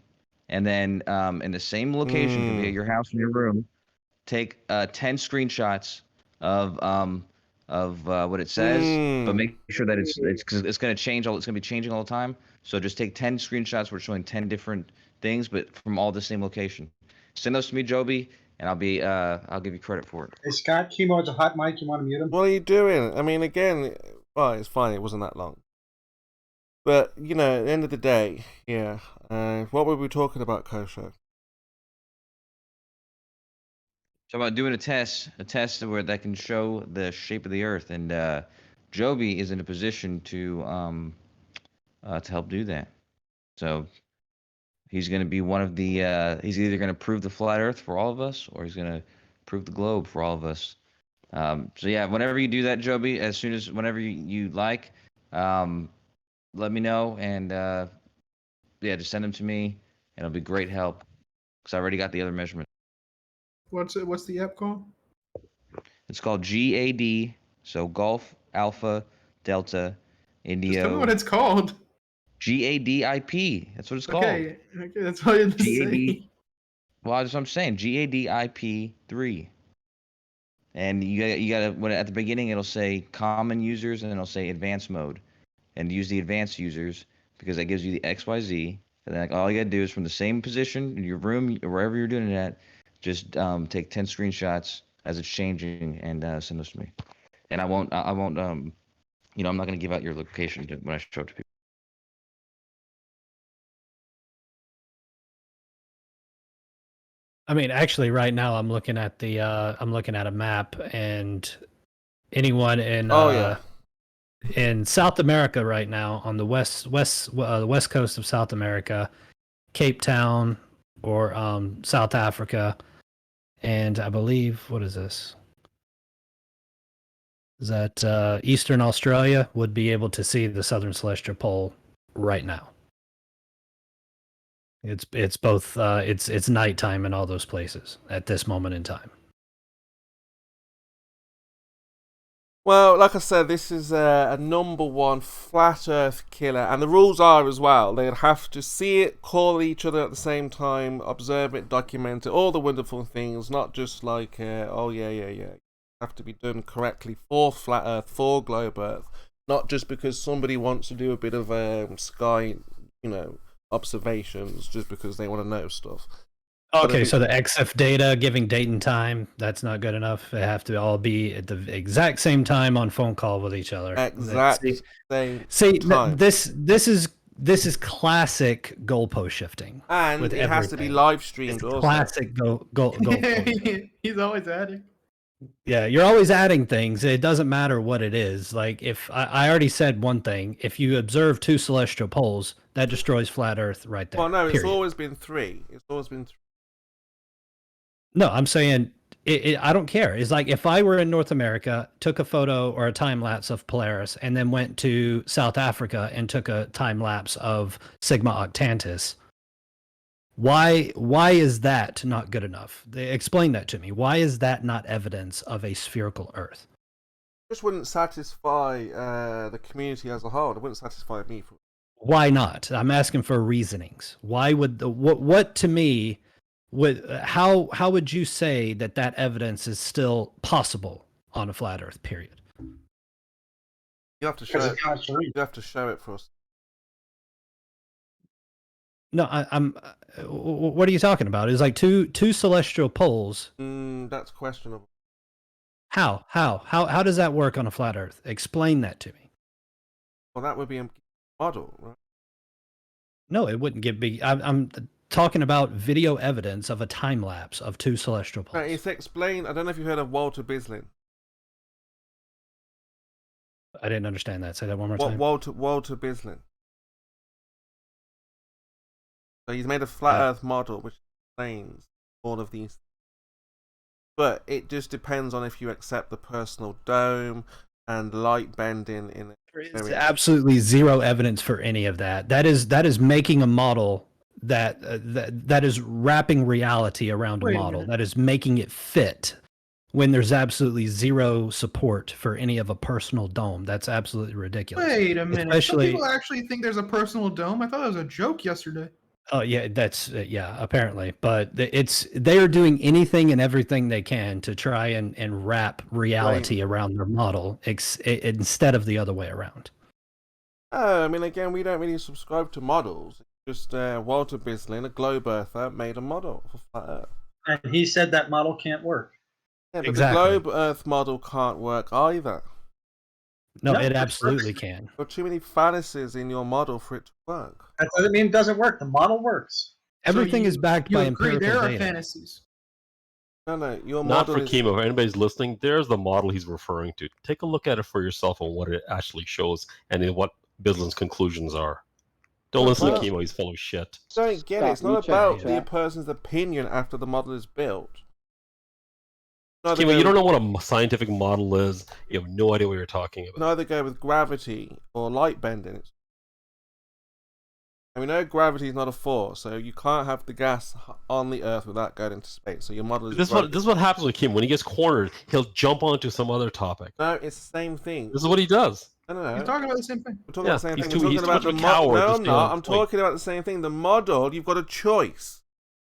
And then in the same location, it can be at your house in your room. Take 10 screenshots of what it says, but make sure that it's going to change it's going to be changing all the time. So just take 10 screenshots where it's showing 10 different things, but from all the same location. Send those to me, Joby, and I'll give you credit for it. Hey Scott, Chemo has a hot mic. You want to mute him? What are you doing? I mean, again, well, it's fine. It wasn't that long. But at the end of the day, yeah. What were we talking about, Kosho? So about doing a test where that can show the shape of the Earth, and Joby is in a position to help do that. So he's going to be one of the. He's either going to prove the flat Earth for all of us, or he's going to prove the globe for all of us. So yeah, whenever you do that, Joby, whenever you like, let me know, and just send them to me, and it'll be great help because I already got the other measurements. What's the app called? It's called GAD, so Golf Alpha Delta Indio. Just tell me what it's called. GADIP. That's what it's called. Okay, that's all you have to say. Well, that's what I'm saying. GADIP3. And you gotta at the beginning it'll say common users and it'll say advanced mode, and use the advanced users because that gives you the XYZ. And then all you gotta do is from the same position in your room or wherever you're doing it at. Just take 10 screenshots as it's changing and send those to me. And I won't. I'm not going to give out your location when I show it to people. I mean, actually, right now I'm looking at a map, and anyone in in South America right now on the west coast of South America, Cape Town, or South Africa, and I believe, what is this? Is that Eastern Australia would be able to see the southern celestial pole right now. It's both it's nighttime in all those places at this moment in time. Well, like I said, this is a #1 flat Earth killer, and the rules are as well. They'd have to see it, call each other at the same time, observe it, document it, all the wonderful things, not just like, oh yeah. Have to be done correctly for flat Earth, for globe Earth, not just because somebody wants to do a bit of sky, observations, just because they want to know stuff. Okay, so the EXIF data giving date and time, that's not good enough. They have to all be at the exact same time on phone call with each other. Same time. This is classic goalpost shifting. And it has to be live streamed also. Classic goalpost. He's always adding. Yeah, you're always adding things. It doesn't matter what it is. Like, if I already said one thing, if you observe 2 celestial poles, that destroys flat Earth right there. Well, no, it's period. always been 3. It's always been 3. No, I'm saying I don't care. It's like if I were in North America, took a photo or a time lapse of Polaris, and then went to South Africa and took a time lapse of Sigma Octantis. Why is that not good enough? Explain that to me. Why is that not evidence of a spherical Earth? This wouldn't satisfy the community as a whole. It wouldn't satisfy me. Why not? I'm asking for reasonings. Why would what to me? How would you say that evidence is still possible on a flat Earth? Period. You have to show it. You have to show it for us. No, I'm. What are you talking about? It's like two celestial poles. That's questionable. How does that work on a flat Earth? Explain that to me. Well, that would be a model, right? No, it wouldn't give me. I'm talking about video evidence of a time lapse of 2 celestial poles. No, it's explained. I don't know if you heard of Walter BISLIN. I didn't understand that. Say that one more time. Walter BISLIN. So he's made a flat Earth model which explains all of these. But it just depends on if you accept the personal dome and light bending in it. There is absolutely zero evidence for any of that. That is making a model that is wrapping reality around a model. That is making it fit when there's absolutely zero support for any of a personal dome. That's absolutely ridiculous. Wait a minute. Especially, some people actually think there's a personal dome. I thought it was a joke yesterday. Oh yeah, that's apparently, but they are doing anything and everything they can to try and wrap reality around their model instead of the other way around. I mean, again, we don't really subscribe to models. Just Walter BISLIN, a globe earther, made a model for flat Earth. And he said that model can't work. Yeah, but the globe Earth model can't work either. No, it absolutely can. There are too many fallacies in your model for it to work. That doesn't mean it doesn't work. The model works. Everything is backed by empirical there data. are fantasies. No, your Not model for Chemo. If anybody's listening, there's the model he's referring to. Take a look at it for yourself on what it actually shows and in what BISLIN's conclusions are. Don't listen to Chemo. He's full of shit. Don't get it. It's not about the person's opinion after the model is built. Chemo, you don't know what a scientific model is. You have no idea what you're talking about. Neither go with gravity or light bending. And we know gravity is not a force, so you can't have the gas on the Earth without going into space. So your model is. This is what happens with Chemo. When he gets cornered, he'll jump onto some other topic. No, it's the same thing. This is what he does. No. He's talking about the same thing. We're talking about the same thing. We're talking about the model. No, I'm not. I'm talking about the same thing. The model, you've got a choice.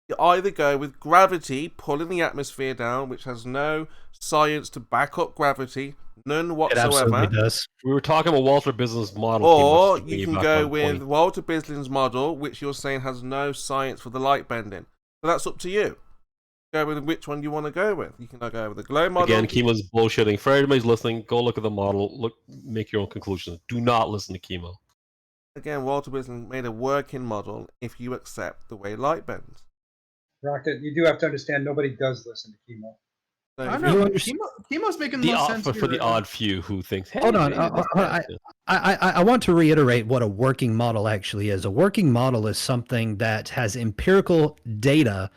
You either go with gravity pulling the atmosphere down, which has no science to back up gravity, none whatsoever. It absolutely does. We were talking about Walter BISLIN's model. Or you can go with Walter BISLIN's model, which you're saying has no science for the light bending. So that's up to you. Go with which one you want to go with. You can go with the glow model. Again, Chemo's bullshitting. For everybody's listening, go look at the model. Make your own conclusions. Do not listen to Chemo. Again, Walter BISLIN made a working model if you accept the way light bends. Rocket, you do have to understand nobody does listen to Chemo. I don't know. Chemo's making the most sense for the odd few who think. Hey, hold on. I want to reiterate what a working model actually is. A working model is something that has empirical data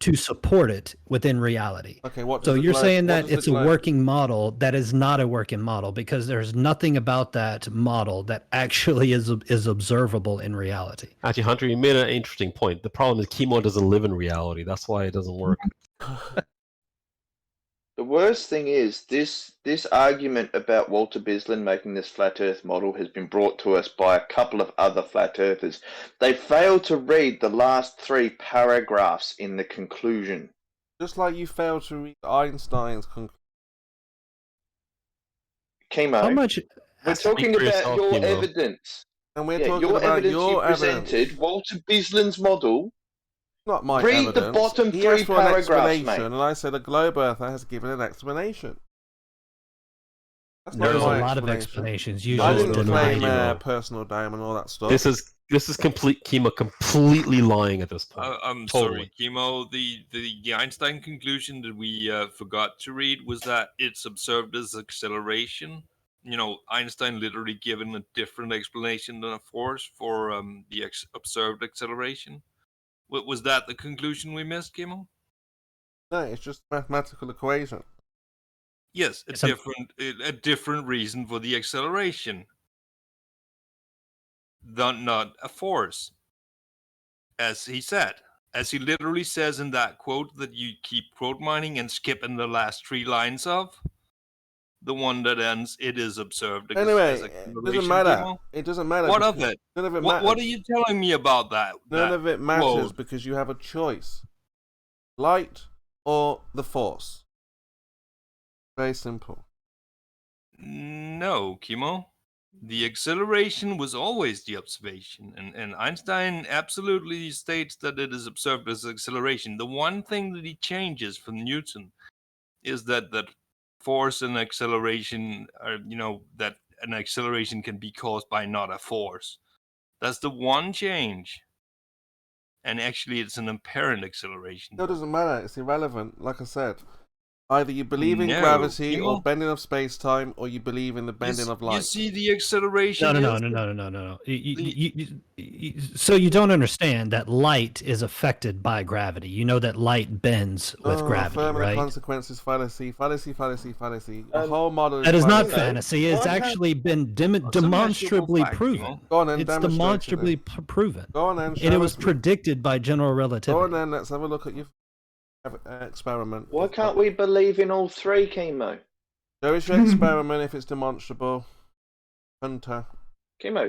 to support it within reality. Okay, so you're saying that it's a working model that is not a working model because there's nothing about that model that actually is observable in reality. Actually, Hunter, you made an interesting point. The problem is chemo doesn't live in reality. That's why it doesn't work. The worst thing is this argument about Walter BISLIN making this flat Earth model has been brought to us by a couple of other flat Earthers. They failed to read the last 3 paragraphs in the conclusion. Just like you failed to read Einstein's conclusion. Chemo. How much? We're talking about your evidence. And we're talking about evidence your you evidence. presented, Walter BISLIN's model. Not my Read evidence. the bottom he 3 asked for an paragraphs, explanation, mate. and I said a globe earther has given an explanation. That's not There's my a lot of explanation. explanations. I Usually didn't claim personal dime and all that stuff. This is chemo completely lying at this point. I'm Totally. sorry, chemo. The Einstein conclusion that we forgot to read was that it's observed as acceleration. You know, Einstein literally given a different explanation than a force for the observed acceleration. Was that the conclusion we missed, chemo? No, it's just a mathematical equation. Yes, a different reason for the acceleration. Not a force, as he said. As he literally says in that quote that you keep quote mining and skipping the last 3 lines of. The one that ends, it is observed. Anyway, it doesn't matter. Chemo. It doesn't matter. What of it? None of it matters. What are you telling me about that? None of it matters quote? because you have a choice. Light or the force. Very simple. No, chemo. The acceleration was always the observation, and Einstein absolutely states that it is observed as acceleration. The one thing that he changes from Newton is that force and acceleration are, that an acceleration can be caused by not a force. That's the one change. And actually, it's an apparent acceleration. No, it doesn't matter. It's irrelevant. Like I said, either you believe in gravity or bending of space-time, or you believe in the bending of light. You see the acceleration. No. So you don't understand that light is affected by gravity. You know that light bends with gravity, right? Consequences, fallacy. The whole model. That is not fantasy. It's actually been demonstrably proven. Go on then, it's demonstrably proven. Go on then. And it was predicted by general relativity. Go on then. Let's have a look at your experiment. Why can't we believe in all 3, chemo? There is your experiment if it's demonstrable. Hunter. Chemo.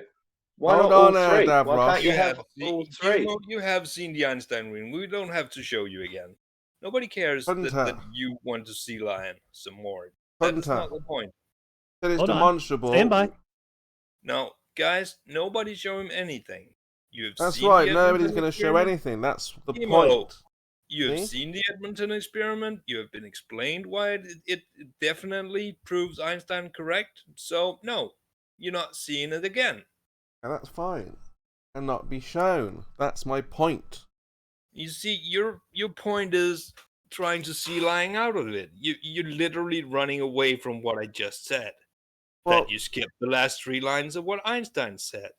Why not all 3? Why can't you have all 3? You have seen the Einstein ring. We don't have to show you again. Nobody cares that you want to see Lion some more. That's not the point. That it's demonstrable. Stand by. No, guys, nobody show him anything. That's right. Nobody's going to show anything. That's the point. You have seen the Edmonton experiment. You have been explained why it definitely proves Einstein correct. So, no, you're not seeing it again. And that's fine. And not be shown. That's my point. You see, your point is trying to see lying out of it. You're literally running away from what I just said. Well, that you skipped the last 3 lines of what Einstein said.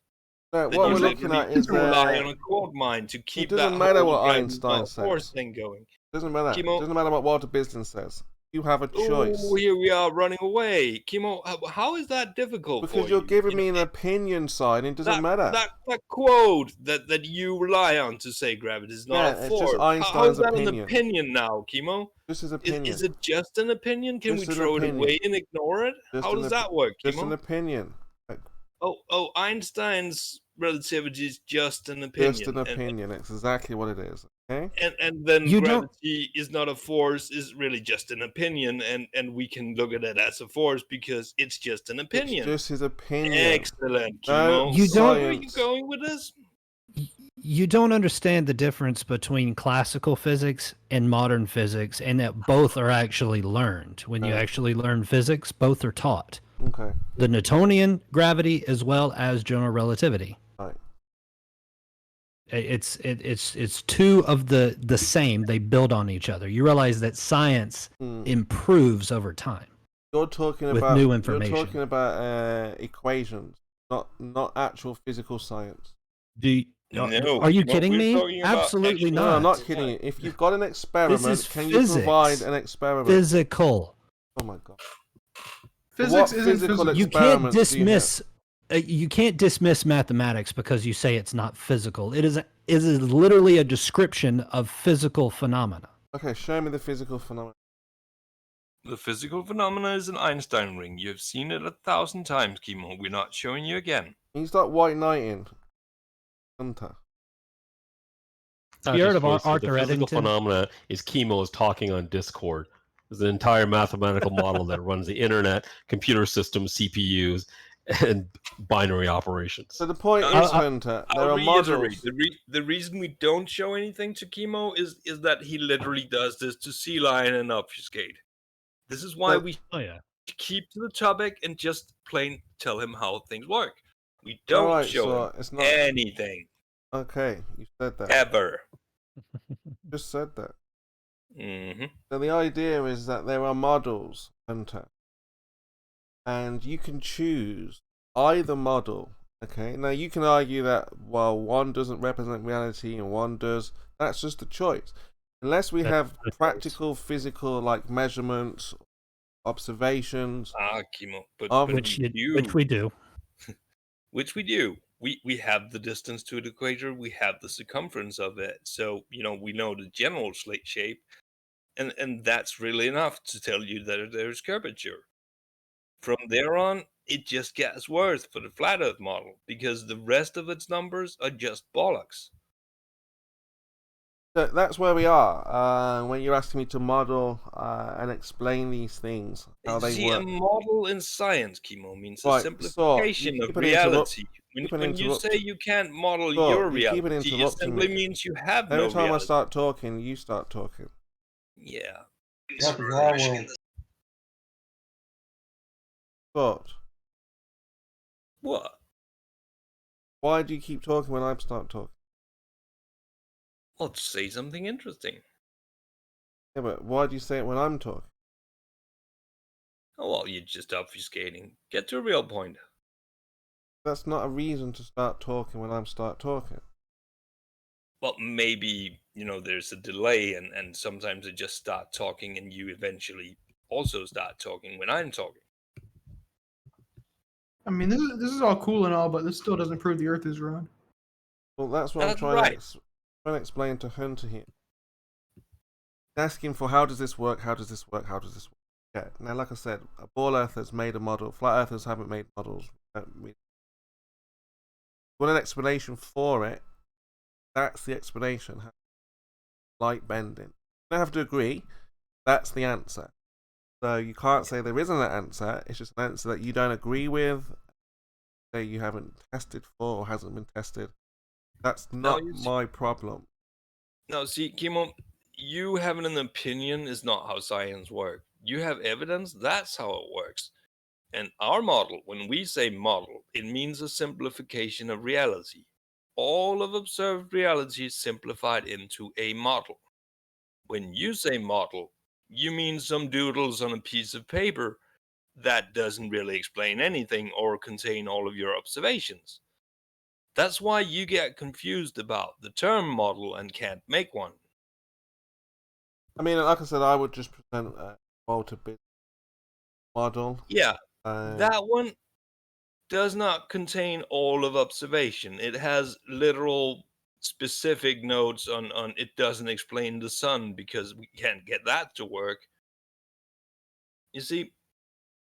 No, what we're looking at is rely on a quote mine to keep it doesn't matter what Einstein says. Thing going. Doesn't matter. It doesn't matter what Walter BISLIN says. You have a choice. Oh, here we are running away. Chemo, how is that difficult because you're giving me an opinion side, and it doesn't matter. That quote that you rely on to say gravity is not a force. It's just Einstein's how is that opinion. an opinion now, Chemo? This is opinion. Is it just an opinion? Can we throw it away and ignore it? How does that work, Chemo? Just an opinion. Oh, Einstein's relativity is just an opinion. Just an opinion. It's exactly what it is. Okay. And then gravity is not a force, is really just an opinion, and we can look at it as a force because it's just an opinion. It's just his opinion. Excellent. No, you don't. Where are you going with this? You don't understand the difference between classical physics and modern physics, and that both are actually learned. When you actually learn physics, both are taught. Okay. The Newtonian gravity as well as general relativity. Right. It's two of the same. They build on each other. You realize that science improves over time. You're talking with about new information. You're talking about equations, not actual physical science. Are you kidding me? Absolutely not. No, I'm not kidding you. If you've got an experiment, can you provide an experiment? Physical. Oh my god. Physics isn't physical. You can't dismiss. You can't dismiss mathematics because you say it's not physical. It is literally a description of physical phenomena. Okay, show me the physical phenomena. The physical phenomena is an Einstein ring. You've seen it 1,000 times, Kimo. We're not showing you again. Can you start white knighting? Hunter. You heard of Arthur The physical phenomena is Kimo is talking on Discord. There's an entire mathematical model that runs the internet, computer systems, CPUs, and binary operations. So the point is, Hunter, there are models. The reason we don't show anything to Kimo is that he literally does this to sea lion and obfuscate. This is why we keep to the topic and just plain tell him how things work. We don't show him anything. Okay, you said that. Ever. Just said that. Mm-hmm. So the idea is that there are models, Hunter, and you can choose either model. Okay, now you can argue that one doesn't represent reality and one does. That's just a choice. Unless we have practical, physical, like measurements, observations. Kimo, which we do. Which we do. We have the distance to the equator. We have the circumference of it. So, we know the general shape. And that's really enough to tell you that there's curvature. From there on, it just gets worse for the flat Earth model because the rest of its numbers are just bollocks. So that's where we are. When you're asking me to model and explain these things, how they work. A model in science, Kimo, means a simplification of reality. When you say you can't model your reality, it simply means you have no reality. Every time I start talking, you start talking. Yeah. But what? Why do you keep talking when I start talking? Well, say something interesting. Yeah, but why do you say it when I'm talking? Oh, well, you're just obfuscating. Get to a real point. That's not a reason to start talking when I start talking. Well, maybe, there's a delay and sometimes I just start talking and you eventually also start talking when I'm talking. I mean, this is all cool and all, but this still doesn't prove the Earth is round. Well, that's what I'm trying to explain to Hunter here. Asking for how does this work, how does this work, how does this work? Yeah. Now, like I said, a ball earthers made a model. Flat earthers haven't made models. Want an explanation for it? That's the explanation. Light bending. You don't have to agree. That's the answer. So you can't say there isn't an answer. It's just an answer that you don't agree with. Say you haven't tested for or hasn't been tested. That's not my problem. No, see, Kimo, you having an opinion is not how science works. You have evidence, that's how it works. And our model, when we say model, it means a simplification of reality. All of observed reality is simplified into a model. When you say model, you mean some doodles on a piece of paper that doesn't really explain anything or contain all of your observations. That's why you get confused about the term model and can't make one. I mean, like I said, I would just present a multi-bit model. Yeah, that one does not contain all of observation. It has literal specific notes on it doesn't explain the sun because we can't get that to work. You see,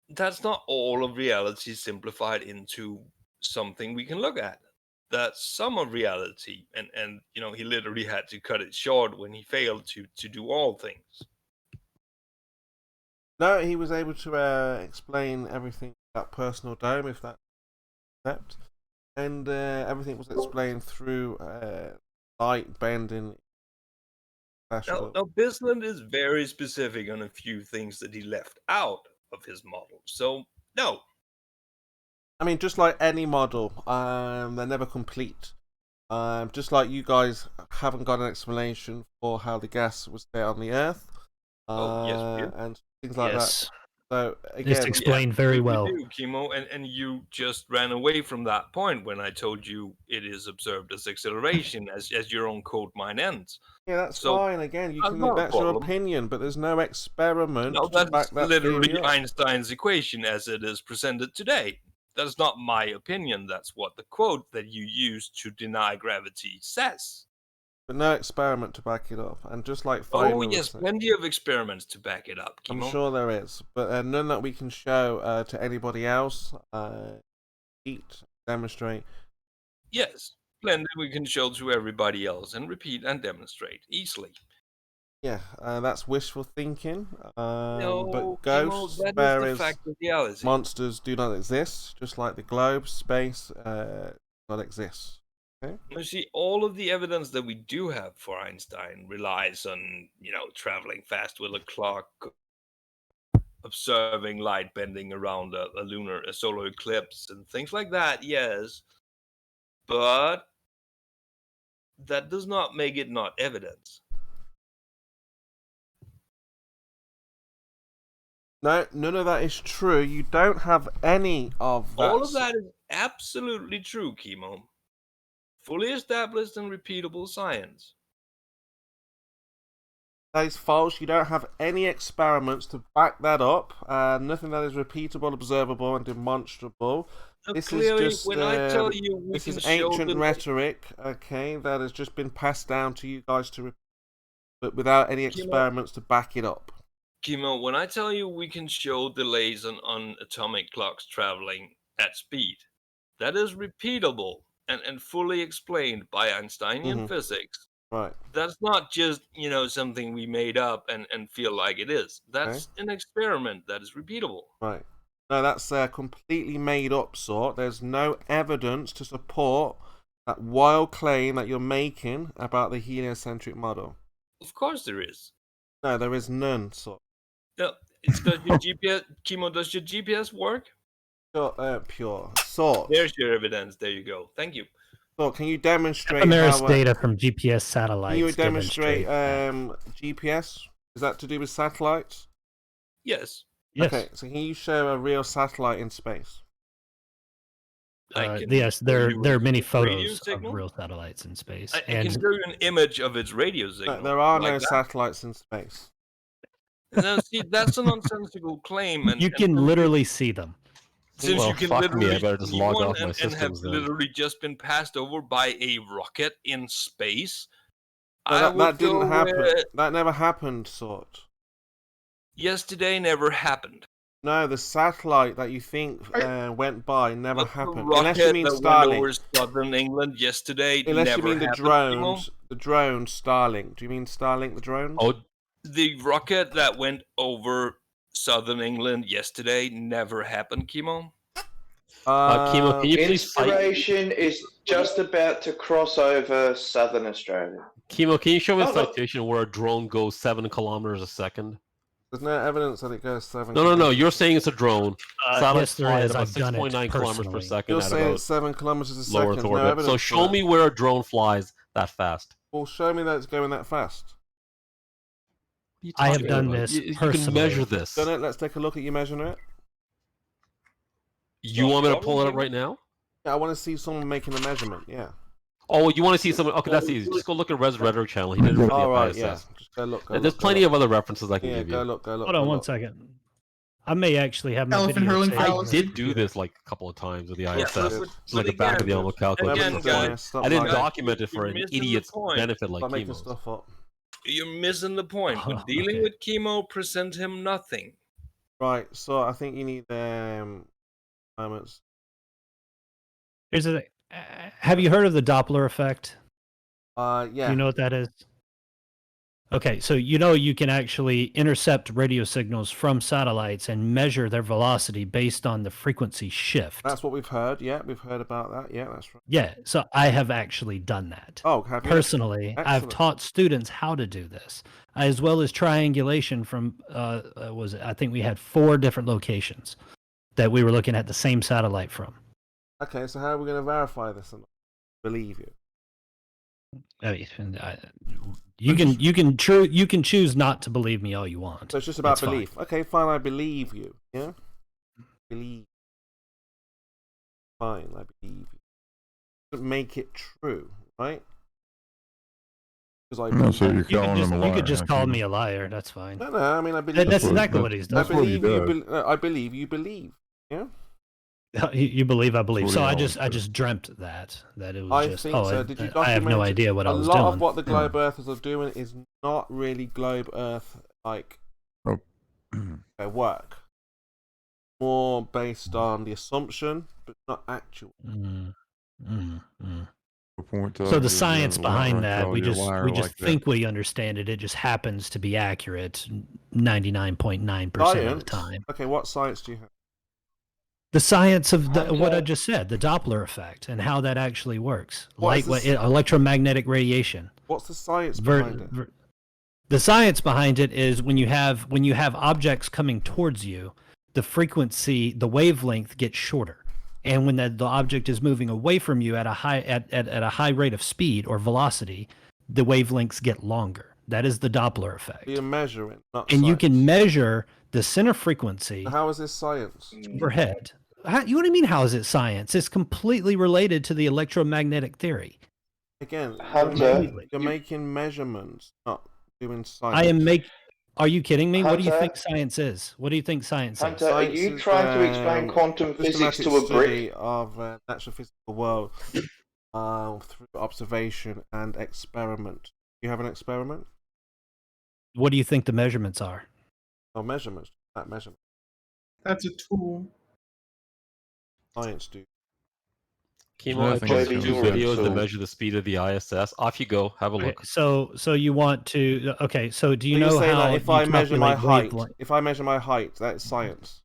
that's not all of reality simplified into something we can look at. That's some of reality, and he literally had to cut it short when he failed to do all things. No, he was able to explain everything about personal dome, if that concept, and everything was explained through light bending. Now, BISLIN is very specific on a few things that he left out of his model, so no. I mean, just like any model, they're never complete. Just like you guys haven't got an explanation for how the gas was there on the Earth, and things like that. So again, it's explained very well. You do, Chemo, and you just ran away from that point when I told you it is observed as acceleration, as your own quote mine ends. Yeah, that's fine. Again, you can. That's your opinion, but there's no experiment to back that literally theory up. Einstein's equation as it is presented today. That's not my opinion. That's what the quote that you used to deny gravity says. But no experiment to back it up, and just like Feynman yes, plenty of experiments to back it up. Chemo. I'm sure there is, but none that we can show to anybody else, demonstrate. Yes, plenty we can show to everybody else and repeat and demonstrate easily. Yeah, that's wishful thinking. No, but ghosts, fairies, monsters do not exist, just like the globe, space does not exist. Okay. You see, all of the evidence that we do have for Einstein relies on, traveling fast with a clock, observing light bending around a solar eclipse, and things like that. Yes, but that does not make it not evidence. No, none of that is true. You don't have any of that. All of that is absolutely true, Chemo. Fully established and repeatable science. That is false. You don't have any experiments to back that up. Nothing that is repeatable, observable, and demonstrable. This clearly, is just when I tell you this is ancient rhetoric, okay, that has just been passed down to you guys to repeat, but without any experiments to back it up. Kimo, when I tell you we can show delays on atomic clocks traveling at speed, that is repeatable and fully explained by Einsteinian physics. Right. That's not just, something we made up and feel like it is. That's an experiment that is repeatable. Right. No, that's a completely made up sort. There's no evidence to support that wild claim that you're making about the heliocentric model. Of course there is. No, there is none, sort. No, does your GPS, Kimo, does your GPS work? Pure. Sort. There's your evidence. There you go. Thank you. So, can you demonstrate There's data from GPS satellites. Can you demonstrate GPS? Is that to do with satellites? Yes. Okay, so can you show a real satellite in space? Yes, there are many photos of real satellites in space. I can show you an image of its radio signal. No, there are no satellites in space. No, see, that's a nonsensical claim. You can literally see them. Since you can literally I better just log off my and have systems then. literally just been passed over by a rocket in space. No, that didn't happen. That never happened, sort. Yesterday never happened. No, the satellite that you think went by never happened. Unless you mean Starlink. Went over southern England yesterday. Unless never you mean the happened, drones. The drone Starlink. Do you mean Starlink, the drone? Oh, the rocket that went over southern England yesterday never happened, Kimo. Kimo, can you please Inspiration is just about to cross over southern Australia. Kimo, can you show me a citation where a drone goes 7 kilometers a second? There's no evidence that it goes 7 No. You're saying it's a drone. Yes, there is. About I've done it 6.9 kilometers per second. You're saying it's 7 kilometers a lower second. Earth orbit. No So show me where a drone flies that fast. Well, show me that it's going that fast. I have done this personally. You can measure this. Done it. Let's take a look at you measuring it. You want me to pull it up right now? Yeah, I want to see someone making a measurement. Yeah. Oh, you want to see someone? Okay, that's easy. Just go look at Res Rhetoric channel. He did it for the Alright, ISS. yeah. Just go look. There's plenty of other references I can give you. Go look. Hold on one second. I may actually have my Elephant video hurling saved. I did do this like a couple of times with the ISS. It's like the back of the envelope calculator. Again, guys, I didn't document it for an you're missing the idiot's point. benefit like Stop making Kimo's. stuff up. You're missing the point. But dealing with Kimo present him nothing. Right. So I think you need moments. Here's the thing. Have you heard of the Doppler effect? Yeah. Do you know what that is? Okay, so you can actually intercept radio signals from satellites and measure their velocity based on the frequency shift. That's what we've heard. Yeah, we've heard about that. Yeah, that's right. Yeah, so I have actually done that. Oh, have you? Personally, I've Excellent. taught students how to do this, as well as triangulation from, I think we had 4 different locations that we were looking at the same satellite from. Okay, so how are we going to verify this and believe you? I mean, you can choose not to believe me all you want. So it's just about That's belief. fine. Okay, fine. I believe you. Yeah. Believe. Fine. I believe you. Doesn't make it true, right? Because I So you're calling him a liar. You could just call me a liar. That's fine. No. I mean, I believe. That's exactly what he's done. I believe you. I believe you believe. Yeah. You believe I believe. So I just dreamt that it was just. So. Did you document I have no idea what I was doing. A lot of what the globe earthers are doing is not really globe earth like their work. More based on the assumption, but not actual. So the science behind that, we just think we understand it. It just happens to be accurate 99.9% of the time. Okay, what science do you have? The science of what I just said, the Doppler effect, and how that actually works. Electromagnetic radiation. What's the science behind it? The science behind it is when you have objects coming towards you, the frequency, the wavelength gets shorter, and when the object is moving away from you at a high rate of speed or velocity, the wavelengths get longer. That is the Doppler effect. You're measuring, not and science. You can measure the center frequency. How is this science? Overhead. What do you mean? How is it science? It's completely related to the electromagnetic theory. Again, you're making measurements, not doing science. Are you kidding me? What do you think science is? What do you think science is? Are you trying to explain quantum physics to a brick? Of natural physical world through observation and experiment. Do you have an experiment? What do you think the measurements are? Oh, measurements. That measurement. That's a tool. Science, dude. Chemo, I posted 2 videos that measure the speed of the ISS. Off you go. Have a look. So you want to? Okay. So do you So know how? If I measure my height, that's science.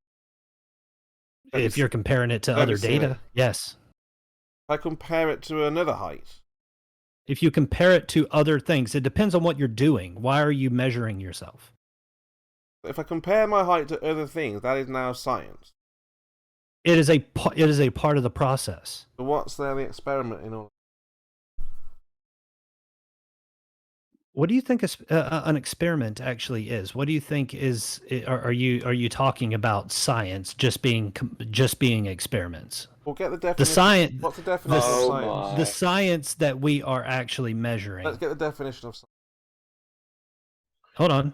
If you're comparing it to other data, yes. If I compare it to another height. If you compare it to other things, it depends on what you're doing. Why are you measuring yourself? If I compare my height to other things, that is now science. It is a part of the process. So what's the experiment in all? What do you think an experiment actually is? What do you think is? Are you talking about science just being experiments? We'll get the definition. What's the definition of science? The science that we are actually measuring. Let's get the definition of science. Hold on.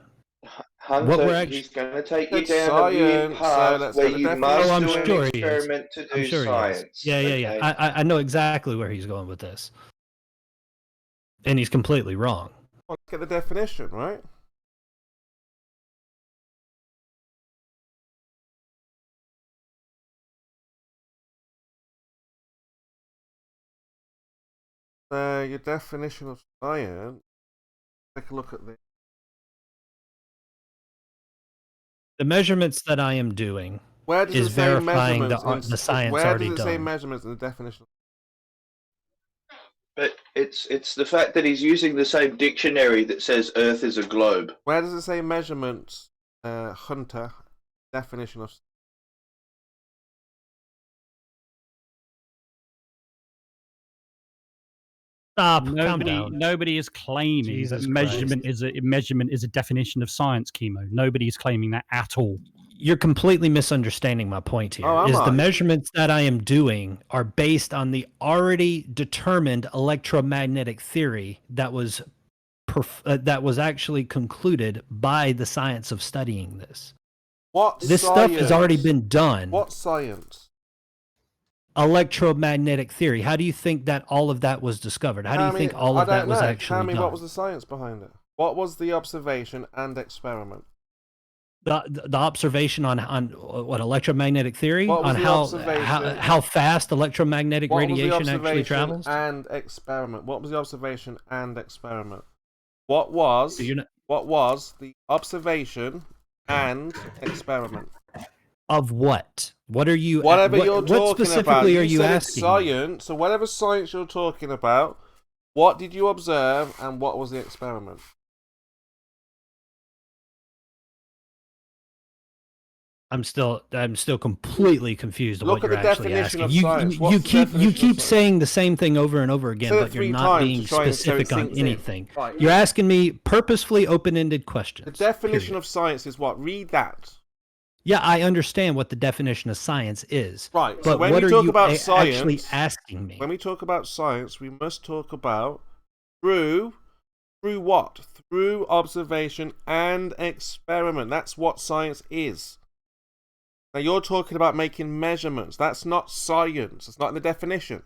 Hunter, he's going to take you down a weird path where you must do an experiment to do science. Yeah. I know exactly where he's going with this. And he's completely wrong. Let's get the definition, right? Your definition of science. Take a look at this. The measurements that I am doing is verifying the science already done. Where does it say measurements in the definition? But it's the fact that he's using the same dictionary that says Earth is a globe. Where does it say measurements, Hunter? Definition of. Stop. Calm down. Nobody is claiming that measurement is a definition of science, Chemo. Nobody is claiming that at all. You're completely misunderstanding my point here. The measurements that I am doing are based on the already determined electromagnetic theory that was actually concluded by the science of studying this. This stuff has already been done. What science? Electromagnetic theory. How do you think that all of that was discovered? How do you think all of that was actually done? Tell me what was the science behind it? What was the observation and experiment? The observation on what electromagnetic theory, on how fast electromagnetic radiation actually travels, and experiment. What was the observation and experiment? What was the observation and experiment? Of what? What are you? Whatever you're talking what specifically about. are you asking? Science. So whatever science you're talking about, what did you observe and what was the experiment? I'm still completely confused on Look what at you're the actually definition asking. of science. You What's the keep definition of saying the same thing over and over again, Say it but you're 3 not times being to try and so it specific on sinks in. anything. Right. You're asking me purposefully open-ended questions. The definition period. of science is what? Read that. Yeah, I understand what the definition of science is. Right. But So when what we are talk you about actually science, asking me? when we talk about science, we must talk about through what? Through observation and experiment. That's what science is. Now you're talking about making measurements. That's not science. It's not in the definition.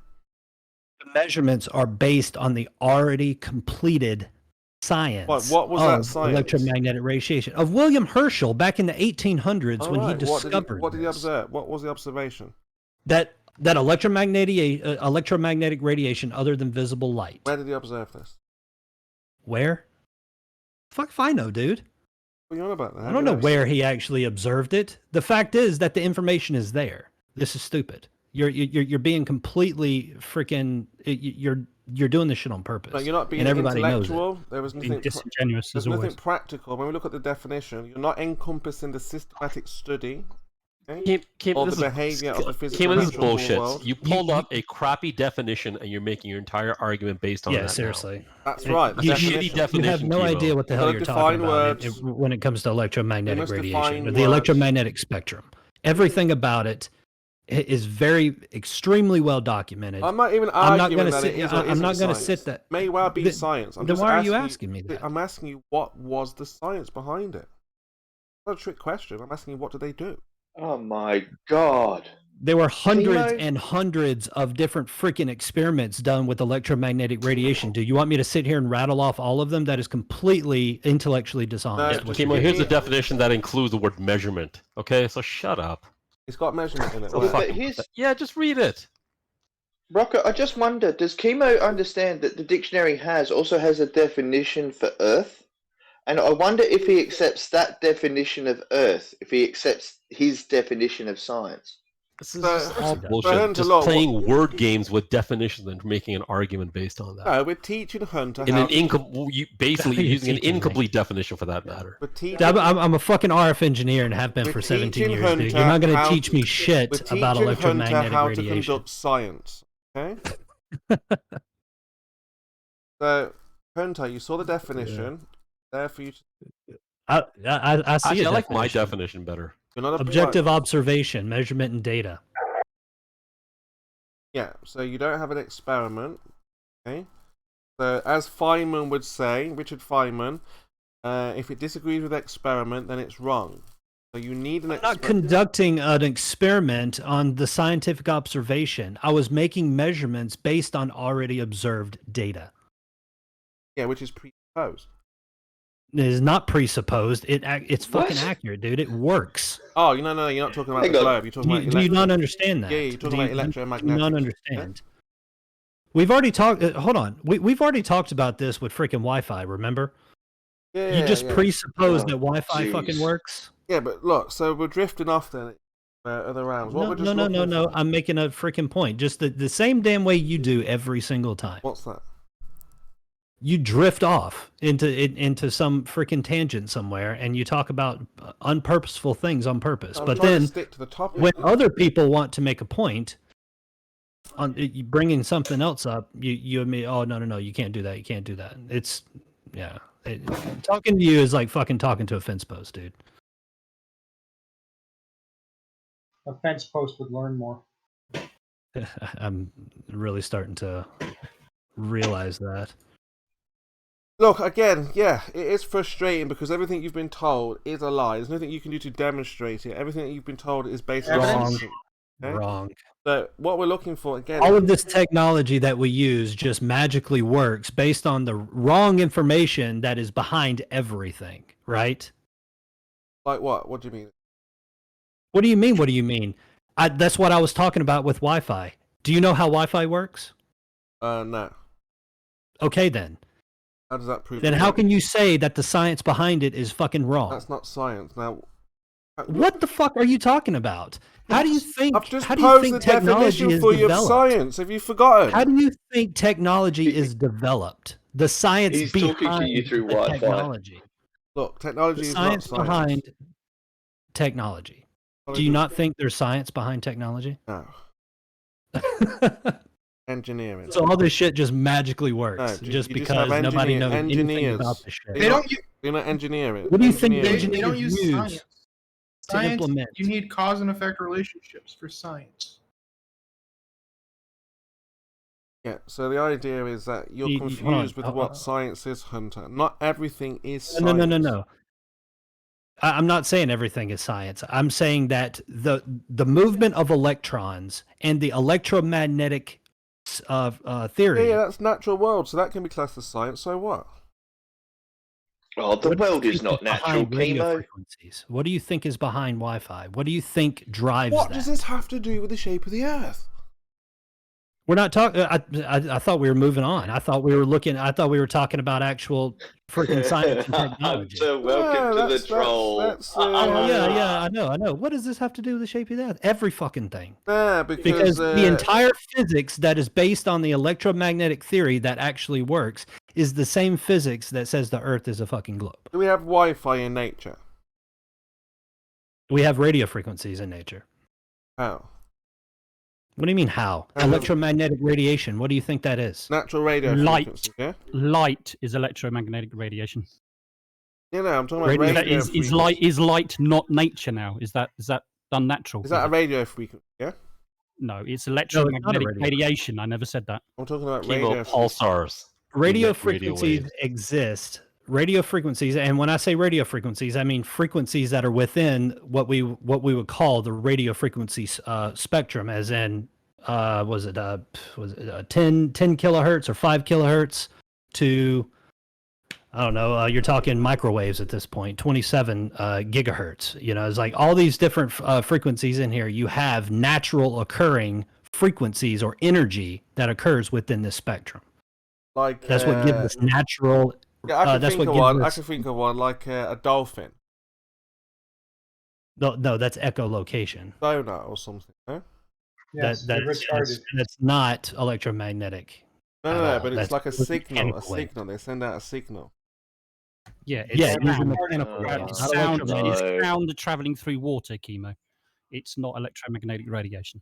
The measurements are based on the already completed science. What was that science? Electromagnetic radiation of William Herschel back in the 1800s when he discovered. What did he observe? What was the observation? That electromagnetic radiation other than visible light. Where did he observe this? Where? Fuck if I know, dude. What are you on about that? I don't know where he actually observed it. The fact is that the information is there. This is stupid. You're being completely freaking. You're doing this shit on purpose. No, you're not being and everybody intellectual. Knows it. There was Being nothing disingenuous there's as nothing always. practical. When we look at the definition, you're not encompassing the systematic study. Okay? Or the behavior of the physical this is natural bullshit. world. You pulled up a crappy definition and you're making your entire argument based on that. Seriously. Now. That's right. That's a shitty definition. You have no idea what the hell you're talking about when it comes to electromagnetic radiation or the electromagnetic spectrum. Everything about it is extremely well documented. I'm not even arguing that it is or I'm not going to sit that. May well be science. Then why are you asking me that? I'm asking you what was the science behind it. It's not a trick question. I'm asking you what did they do? Oh my god. There were hundreds and hundreds of different freaking experiments done with electromagnetic radiation. Do you want me to sit here and rattle off all of them? That is completely intellectually dishonest. Kimo, here's a definition that includes the word measurement. Okay, so shut up. It's got measurement in it. Yeah, just read it. Rocco, I just wonder, does Kimo understand that the dictionary also has a definition for Earth? And I wonder if he accepts that definition of Earth, if he accepts his definition of science. This is all bullshit. Just playing word games with definitions and making an argument based on that. No, we're teaching Hunter basically using an incomplete definition for that matter. I'm a fucking RF engineer and have been for 17 years, dude. You're not going to teach me shit about electromagnetic how radiation. To conduct science, okay? So, Hunter, you saw the definition. There for you. I see. Actually, I like my definition better. Objective observation, measurement, and data. Yeah, so you don't have an experiment. Okay. So, as Feynman would say, Richard Feynman, if it disagrees with experiment, then it's wrong. So you need an experiment. I'm not conducting an experiment on the scientific observation. I was making measurements based on already observed data. Yeah, which is presupposed. It is not presupposed. It's fucking accurate, dude. It works. Oh, no, you're not talking about the globe. You're talking about do you not understand that? Yeah, you're talking about electromagnetic. Do you not understand? Yeah? We've already talked. Hold on. We've already talked about this with freaking Wi-Fi. Remember? Yeah. You just presuppose that Wi-Fi fucking works. Yeah, but look. So we're drifting off then. Other rounds. No. I'm making a freaking point. Just the same damn way you do every single time. What's that? You drift off into some freaking tangent somewhere, and you talk about unpurposeful things on purpose. But then, when other people want to make a point on bringing something else up, you admit, oh no, you can't do that. You can't do that. It's talking to you is like fucking talking to a fence post, dude. A fence post would learn more. I'm really starting to realize that. Look, again, yeah, it is frustrating because everything you've been told is a lie. There's nothing you can do to demonstrate it. Everything that you've been told is based on wrong. Okay? Wrong. So what we're looking for, again... all of this technology that we use just magically works based on the wrong information that is behind everything, right? Like what? What do you mean? What do you mean? What do you mean? That's what I was talking about with Wi-Fi. Do you know how Wi-Fi works? No. Okay, then. How does that prove? Then how can you say that the science behind it is fucking wrong? That's not science. Now, what the fuck are you talking about? How do you think? I've just how do you think the technology definition is for you of developed? science. Have you forgotten? How do you think technology is developed? The science He's behind talking to you through the Wi-Fi. technology. Look, technology The is science not science. behind technology. Do you not think there's science behind technology? No. Engineering. So all this shit just magically works just because nobody knows anything about this shit. They don't. You're not engineering. What do you think They don't use science. to implement? You need cause and effect relationships for science. Yeah, so the idea is that you're confused with what science is, Hunter. Not everything is science. No. I'm not saying everything is science. I'm saying that the movement of electrons and the electromagnetic theory. Yeah, that's natural world, so that can be classed as science. So what? Oh, the world is not natural, Chemo. What do you think is behind Wi-Fi? What do you think drives What that? does this have to do with the shape of the Earth? We're not talking. I thought we were moving on. I thought we were talking about actual freaking science and technology. So welcome to the troll. Yeah, I know. What does this have to do with the shape of the Earth? Every fucking thing. Yeah, because the entire physics that is based on the electromagnetic theory that actually works is the same physics that says the Earth is a fucking globe. Do we have Wi-Fi in nature? We have radio frequencies in nature. How? What do you mean how? Electromagnetic radiation. What do you think that is? Natural radio frequency, yeah? Light is electromagnetic radiation. Yeah, no, I'm talking about radio frequency. Is light not nature now? Is that done natural? Is that a radio frequency, yeah? No, it's electromagnetic radiation. I never said that. I'm talking about radio pulsars. Radio frequencies exist. Radio frequencies, and when I say radio frequencies, I mean frequencies that are within what we would call the radio frequency spectrum, as in was it 10 kilohertz or 5 kilohertz to, I don't know, you're talking microwaves at this point, 27 gigahertz. You know, it's like all these different frequencies in here. You have natural occurring frequencies or energy that occurs within this spectrum. Like that's what gives us natural. Yeah, I can think of one. I can think of one like a dolphin. No, that's echolocation. Sonar or something. Huh? Yes, that's not electromagnetic. No, but it's like a signal. They send out a signal. Yeah, it's sound traveling through water, Chemo. It's not electromagnetic radiation.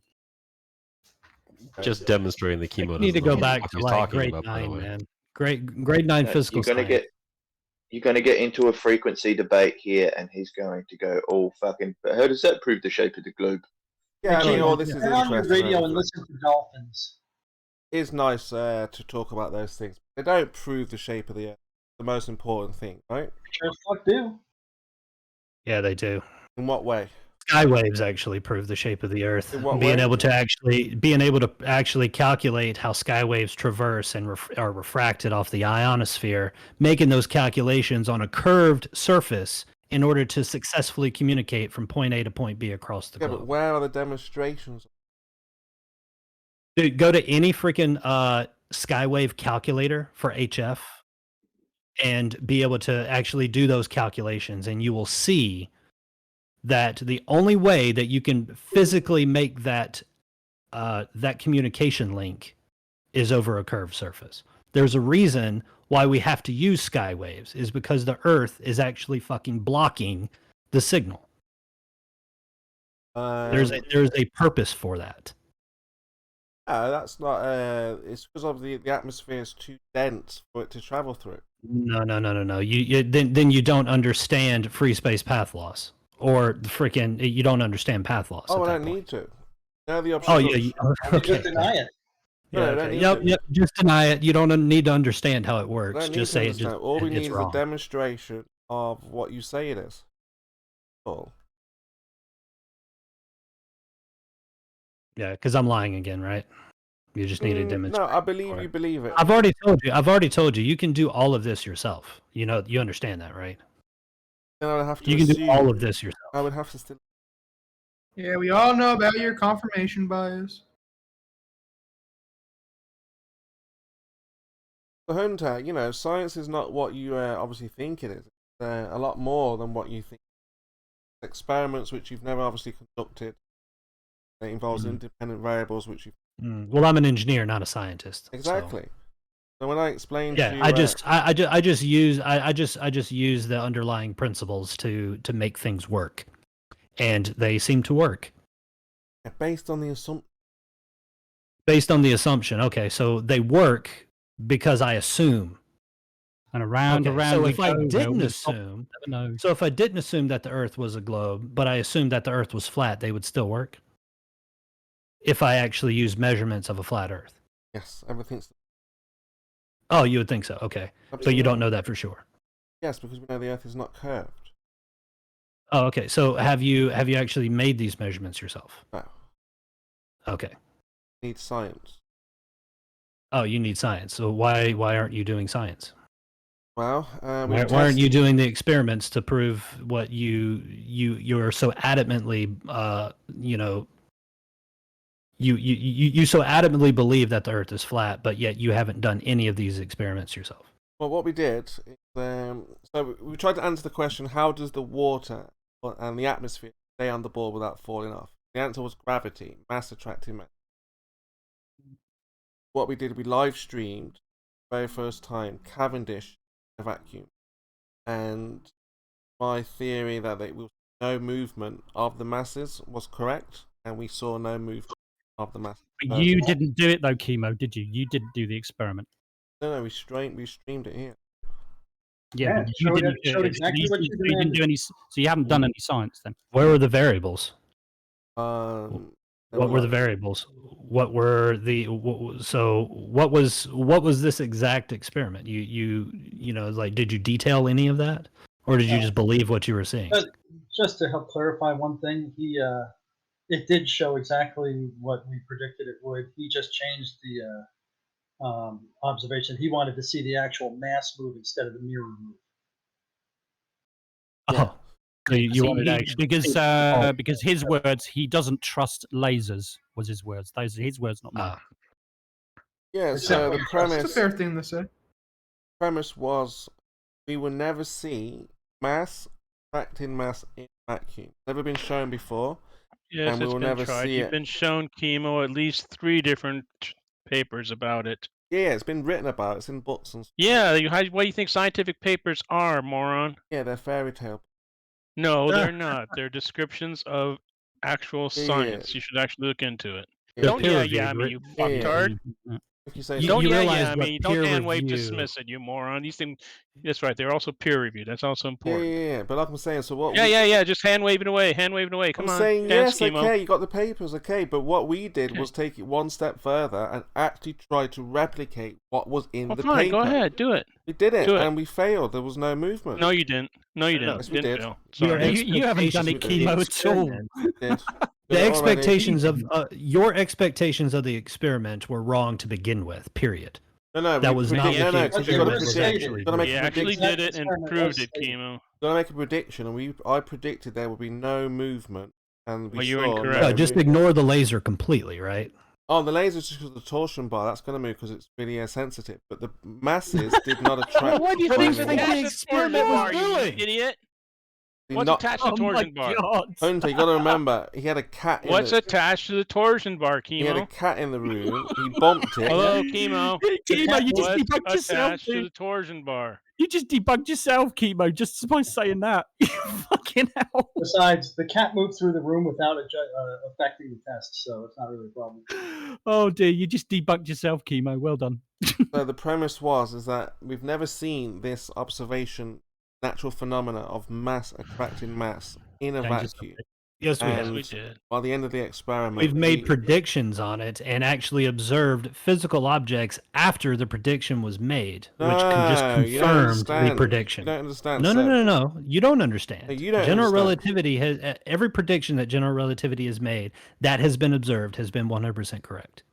Just demonstrating the Chemo. You need to go back to like grade 9, man. Grade 9 physical science. You're going to get into a frequency debate here, and he's going to go all fucking. But how does that prove the shape of the globe? Yeah, I mean, all this is interesting. On your radio and listen to dolphins. It's nice to talk about those things. They don't prove the shape of the Earth. The most important thing, right? Sure fuck do. Yeah, they do. In what way? Skywaves actually prove the shape of the Earth. Being able to actually calculate how skywaves traverse and are refracted off the ionosphere, making those calculations on a curved surface in order to successfully communicate from point A to point B across the globe. But where are the demonstrations? Dude, go to any freaking skywave calculator for HF and be able to actually do those calculations, and you will see that the only way that you can physically make that communication link is over a curved surface. There's a reason why we have to use skywaves, is because the Earth is actually fucking blocking the signal. There's a purpose for that. That's not. It's because of the atmosphere is too dense for it to travel through. No. Then you don't understand free space path loss. Or freaking, you don't understand path loss. Oh, I don't need to. Now the option. Oh, yeah. Okay. Just deny it. Yep. Just deny it. You don't need to understand how it works. Just say it. All we need is a demonstration of what you say it is. Oh. Yeah, because I'm lying again, right? You just need to demonstrate. No, I believe you believe it. I've already told you. You can do all of this yourself. You know, you understand that, right? You can do all of this yourself. I would have to still. Yeah, we all know about your confirmation bias. The Hunter, you know, science is not what you obviously think it is. It's a lot more than what you think. Experiments which you've never obviously conducted. It involves independent variables which you. Well, I'm an engineer, not a scientist. Exactly. So when I explained, I just use the underlying principles to make things work. and they seem to work. Based on the assumption. Based on the assumption. Okay, so they work because I assume. And around. So if I didn't assume, that the Earth was a globe, but I assumed that the Earth was flat, they would still work. If I actually use measurements of a flat Earth. Yes, everything's. Oh, you would think so. Okay, Absolutely. but you don't know that for sure. Yes, because we know the Earth is not curved. Oh, okay. So have you actually made these measurements yourself? No. Okay. Need science. Oh, you need science. So why aren't you doing science? Well, why aren't you doing the experiments to prove what you're so adamantly you so adamantly believe that the Earth is flat, but yet you haven't done any of these experiments yourself? Well, what we did is, so we tried to answer the question: how does the water and the atmosphere stay on the ball without falling off? The answer was gravity, mass attracting mass. What we did, we live streamed for the very first time Cavendish a vacuum, and my theory that there was no movement of the masses was correct, and we saw no movement of the masses. You didn't do it though, Chemo, did you? You didn't do the experiment. No, we streamed it here. Yeah, but you didn't do it. Exactly what you didn't do any. So you haven't done any science then. Where were the variables? What were the variables? What were the what was this exact experiment? You know, like, did you detail any of that, or did you just believe what you were seeing? Just to help clarify one thing, it did show exactly what we predicted it would. He just changed the observation. He wanted to see the actual mass move instead of the mirror move. Oh. So you wanted actually because his words, he doesn't trust lasers, was his words. Those are his words, not mine. Yeah, so the premise. It's a fair thing to say. Premise was we will never see mass attracting mass in vacuum. Never been shown before. Yes, and we will never see You've been shown, Chemo, at least 3 different papers about it. Yeah, it's been written about. It's in books and stuff. Yeah, what do you think scientific papers are, moron? Yeah, they're fairy tale. No, they're not. They're descriptions of actual science. Yeah. You should actually look into it. They're Don't me, you fucktard. If you say Don't realize me. Don't hand wave review... dismiss it, you moron. These things. That's right. They're also peer reviewed. That's also important. Yeah. But like I'm saying, so what? Yeah. Just hand waving away. Hand waving away. Come on. I'm saying Dance, yes, Chemo. okay. You got the papers, okay. But what we did was take it one step further and actually try to replicate what was in the fine, paper. Go ahead. Do it. We did it, Do it. and we failed. There was no movement. No, you didn't. No, you didn't. Yes, we did. You haven't done it, Chemo, at all. The expectations of your expectations of the experiment were wrong to begin with. Period. No, that was not. No, because you got to predict. You actually did it and proved it, Chemo. Got to make a prediction, and I predicted there would be no movement, and we you were saw incorrect. No, just ignore the laser completely, right? Oh, the laser is just because of the torsion bar. That's going to move because it's really sensitive. But the masses did not attract. What do you think the experiment was doing? Idiot. What's attached to the torsion bar? Hunter, you got to remember, he had a cat. What's attached to the torsion bar, Chemo? He had a cat in the room. He bumped it. Hello, Chemo. Chemo, you just debunked yourself. Attached to the torsion bar. You just debunked yourself, Chemo, just by saying that. You fucking hell. Besides, the cat moved through the room without affecting the test, so it's not really a problem. Oh dear, you just debunked yourself, Chemo. Well done. So the premise is that we've never seen this observation, natural phenomena of mass attracting mass in a vacuum. Yes, we did. By the end of the experiment, we've made predictions on it and actually observed physical objects after the prediction was made, which just confirmed the prediction. You don't understand. No. You don't understand. No, you don't general understand. relativity has every prediction that general relativity has made that has been observed has been 100% correct.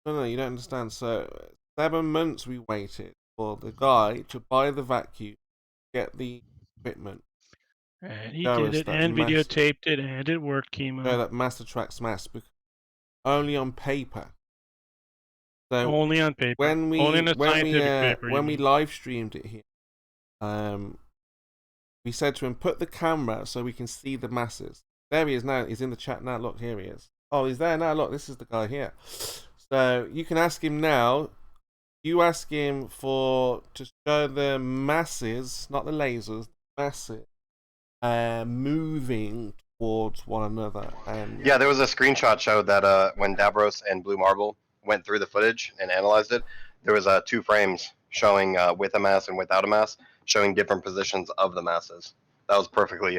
No, you don't understand. So 7 months we waited for the guy to buy the vacuum, get the equipment. And he did it and videotaped it and it worked, Chemo. So that mass attracts mass, only on paper. So only on paper. Only on a scientific paper. When we live streamed it here, we said to him, put the camera so we can see the masses. There he is now. He's in the chat now. Look, here he is. Oh, he's there now. Look, this is the guy here. So you can ask him now. You ask him to show the masses, not the lasers, masses, moving towards one another. And yeah, there was a screenshot showed that when Davros and Blue Marble went through the footage and analyzed it, there was 2 frames showing with a mass and without a mass, showing different positions of the masses. That was perfectly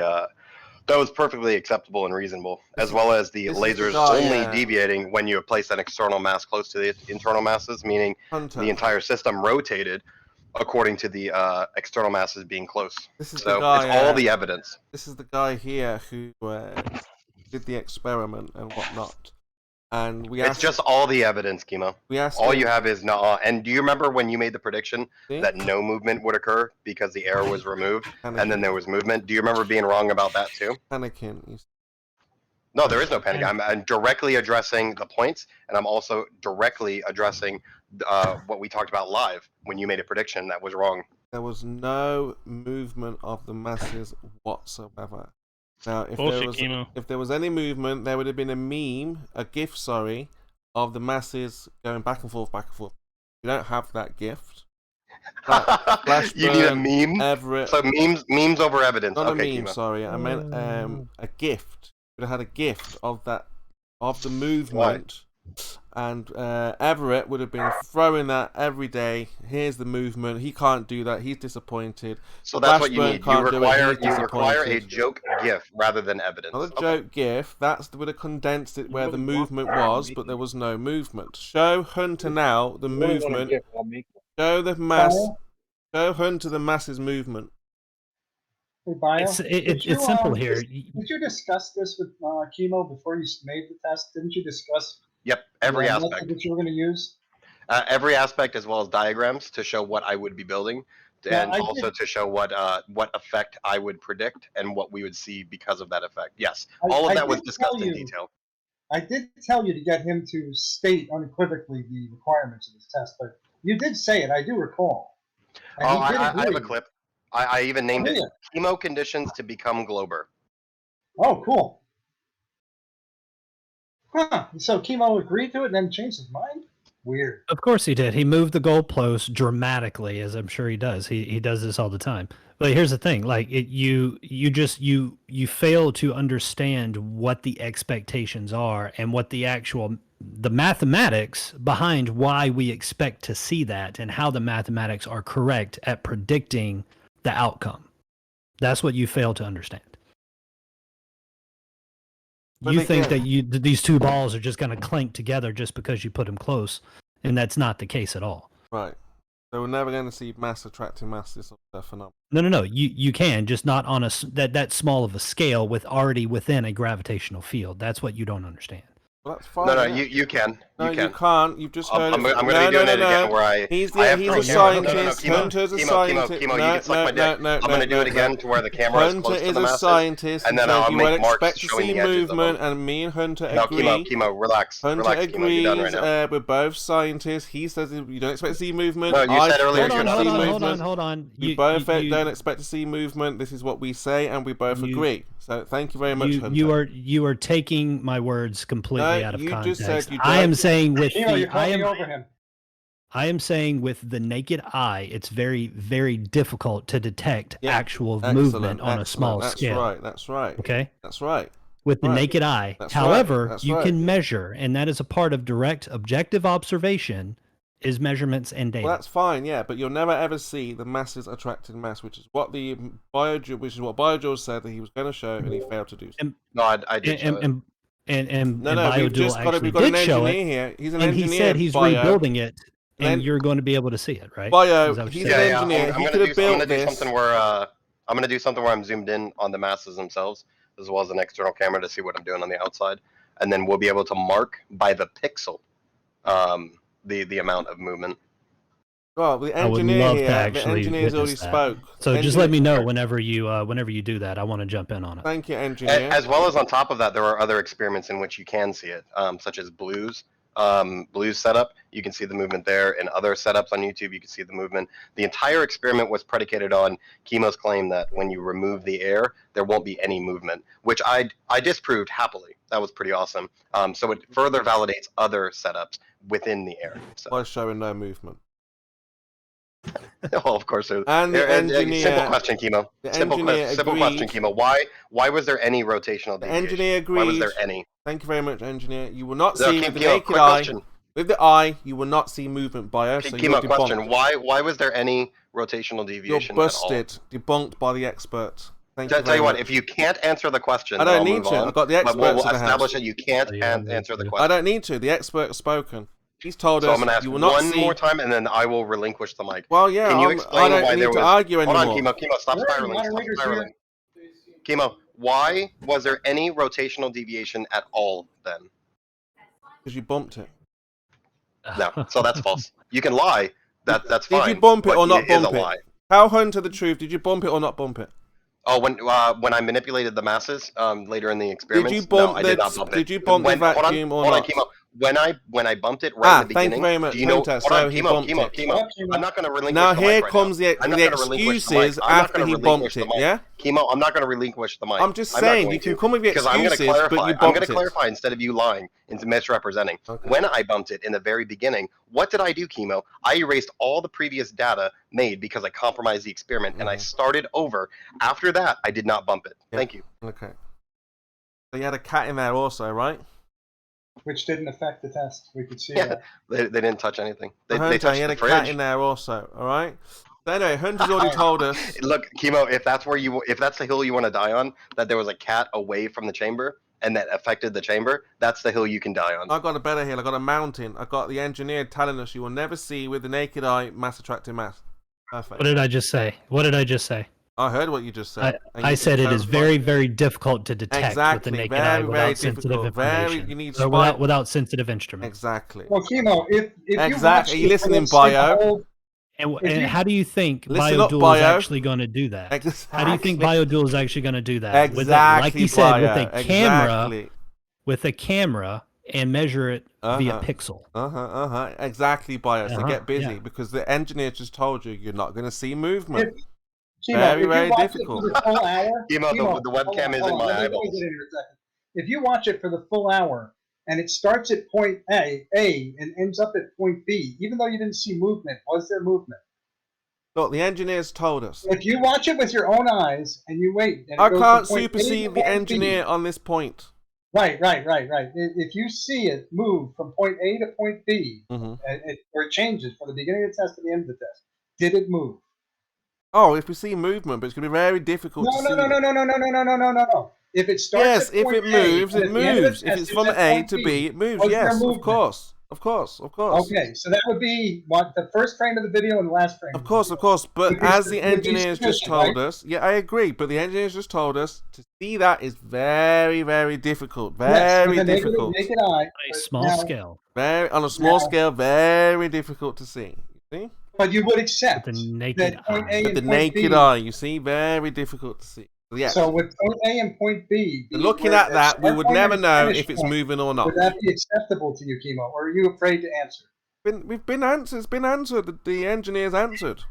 acceptable and reasonable, as well as the lasers only deviating when you place an external mass close to the internal masses, meaning the entire system rotated according to the external masses being close. This is so the guy, it's all the evidence. This is the guy here who did the experiment and whatnot. And it's just all the evidence, Chemo. All you have is no. And do you remember when you made the prediction that no movement would occur because the air was removed, and then there was movement? Do you remember being wrong about that too? Panicking. No, there is no panic. I'm directly addressing the points, and I'm also directly addressing what we talked about live when you made a prediction that was wrong. There was no movement of the masses whatsoever. Now, if there was any movement, there would have been a GIF, of the masses going back and forth, back and forth. You don't have that gift. You need a meme. Everett. So memes over evidence. Not okay, a meme. Kima. Sorry, I meant a gift. You would have had a gift of the movement. And Everett would have been throwing that every day. Here's the movement. He can't do that. He's disappointed. So that's what you need. You require a joke GIF rather than evidence. Not a joke GIF. That would have condensed it where the movement was, but there was no movement. Show Hunter now the movement. Show the mass. Show Hunter the masses movement. Hey, Bio, it's simple here. Did you discuss this with Chemo before you made the test? Didn't you discuss? Yep, every aspect that you were going to use. Every aspect, as well as diagrams to show what I would be building, and also to show what effect I would predict and what we would see because of that effect. Yes, all of that was discussed in detail. I did tell you to get him to state unequivocally the requirements of this test, but you did say it. I do recall. I have a clip. I even named it "Chemo Conditions to Become Glober." Oh, cool. Huh. So Chemo agreed to it and then changed his mind? Weird. Of course he did. He moved the goalposts dramatically, as I'm sure he does. He does this all the time. But here's the thing: like you fail to understand what the expectations are and what the mathematics behind why we expect to see that and how the mathematics are correct at predicting the outcome. That's what you fail to understand. But you think that these two balls are just going to clink together just because you put them close, and that's not the case at all. Right. So we're never going to see mass attracting mass, this phenomenon. No. You can, just not on that small of a scale already within a gravitational field. That's what you don't understand. Well, that's fine. No, you can. No, you can't. You've just heard I'm going to be doing it again where I... He's a scientist. Hunter's a scientist. Chemo, you can suck my dick. I'm going to do it again to where the camera is close to the masses. Hunter is a scientist. And then I'll make marks showing the edges of them. You won't expect to see movement, and me and Hunter agree. No, Chemo, relax. Hunter agrees. We're both scientists. He says you don't expect to see movement. No, you said earlier you're going to see movement. Hold on. We both don't expect to see movement. This is what we say, and we both agree. So thank you very much, Hunter. You are taking my words completely out of context. Just said you I am saying with I am saying with the naked eye, it's very, very difficult to detect actual movement on a small scale. That's right. Okay? That's right. With the naked eye. However, you can measure, and that is a part of direct objective observation, is measurements and data. Well, that's fine, yeah, but you'll never ever see the masses attracting mass, which is what BioJaws said that he was going to show, and he failed to do so. I did show it. We've got an engineer here. He's an engineer. And he said he's rebuilding it, and you're going to be able to see it, right? He's an engineer. He could have built this. I'm going to do something where I'm zoomed in on the masses themselves, as well as an external camera to see what I'm doing on the outside, and then we'll be able to mark by the pixel the amount of movement. Well, the engineer here, the engineer's already spoke. So just let me know whenever you do that. I want to jump in on it. Thank you, engineer. As well as on top of that, there are other experiments in which you can see it, such as Blue's setup. You can see the movement there. In other setups on YouTube, you can see the movement. The entire experiment was predicated on Chemo's claim that when you remove the air, there won't be any movement, which I disproved happily. That was pretty awesome. So it further validates other setups within the air. By showing no movement. Oh, of course. And the engineer. Simple question, Chemo. Simple question, Chemo. Why was there any rotational deviation? The engineer agreed. Why was there any? Thank you very much, engineer. You will not see Chemo, with the naked eye. Question. With the eye, you will not see movement by us. So Chemo, question. Why was there any rotational deviation? You're busted. Debunked by the experts. Thank you. Tell you what, if you can't answer the question, I don't need to. I've got the experts. We'll establish that you can't answer the question. I don't need to. The expert has spoken. He's told us. I'm going to ask you will not one more time, and then I will relinquish the mic. Well, yeah. Can you explain why there was? Argue anymore. Hold on, Chemo. Stop spiraling. Stop spiraling. Chemo, why was there any rotational deviation at all then? Because you bumped it. No, so that's false. You can lie. That's fine. Did you bump it or not bump it? How Hunter the truth? Did you bump it or not bump it? Oh, when I manipulated the masses later in the experiment, did you bump I did not bump it. Did you bump the vacuum or not? Hold on, Chemo. When I bumped it right at the beginning, thank you very much. do you know? Hunter, Hold on, so Chemo. I'm not going to relinquish now the mic here right comes now. the excuses after he bumped it, yeah? Chemo, I'm not going to relinquish the mic. I'm just saying, you can come with the excuses, but you bumped it. I'm going to clarify instead of you lying and misrepresenting. Okay. When I bumped it in the very beginning, what did I do, Chemo? I erased all the previous data made because I compromised the experiment, and I started over. After that, I did not bump it. Yeah. Thank you. Okay. So you had a cat in there also, right? Which didn't affect the test. We could see that. They didn't touch anything. They Hunter, touched he had the a fridge. cat in there also, all right? So anyway, Hunter's already told us. Look, Chemo, if that's the hill you want to die on, that there was a cat away from the chamber and that affected the chamber, that's the hill you can die on. I got a better hill. I got a mountain. I got the engineer telling us you will never see with the naked eye mass attracting mass. Perfect. What did I just say? I heard what you just said. I said it is very, very difficult to detect with the naked eye without sensitive information. Without sensitive instruments. Exactly. Well, Chemo, if exactly. Are you listening, Bio? And how do you think BioDuel is actually going to do that? Exactly. How do you think BioDuel is actually going to do that? Exactly. Like you said, with a camera, and measure it via pixel. Exactly, Bio. So get busy because the engineer just told you you're not going to see movement. Very, very difficult. The full hour, the webcam isn't my eyeballs. If you watch it for the full hour and it starts at point A and ends up at point B, even though you didn't see movement, was there movement? Look, the engineers told us. If you watch it with your own eyes and you wait, and I can't supersede the engineer on this point. Right. If you see it move from point A to point B, or it changes from the beginning of the test to the end of the test, did it move? Oh, if we see movement, but it's going to be very difficult to see. No. If it starts yes, if it moves, it moves. If it's from A to B, it moves. Yes, of course. Okay, so that would be the first frame of the video and the last frame. Of course. But as the engineers just told us, yeah, I agree. But the engineers just told us to see that is very, very difficult. Very difficult. Naked eye, on a small scale. On a small scale, very difficult to see. You see? But you would accept the naked eye. With the naked eye, you see, very difficult to see. Yeah. So with point A and point B, looking at that, we would never know if it's moving or not. Would that be acceptable to you, Chemo, or are you afraid to answer? We've been answered. It's been answered. The engineers answered.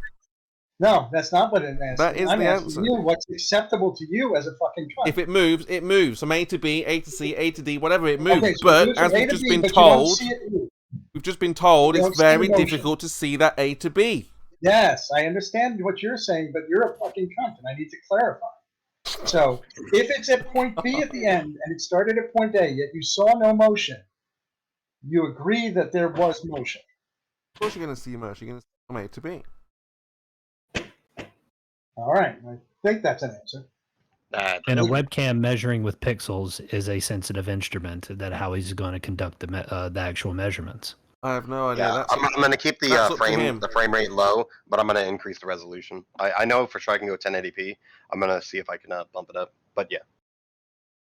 No, that's not what it answers. That is the answer. You, what's acceptable to you as a fucking cunt? If it moves, it moves. From A to B, A to C, A to D, whatever it moves. Okay, so but as we've just been told, it's very difficult to see that A to B. Yes, I understand what you're saying, but you're a fucking cunt, and I need to clarify. So, if it's at point B at the end, and it started at point A, yet you saw no motion, you agree that there was motion. Of course you're going to see motion. You're going to see from A to B. All right, I think that's an answer. And a webcam measuring with pixels is a sensitive instrument. That how he's going to conduct the actual measurements. I have no idea. Yeah, I'm going to keep the frame rate low, but I'm going to increase the resolution. I know for sure I can go 1080p. I'm going to see if I can bump it up. But yeah.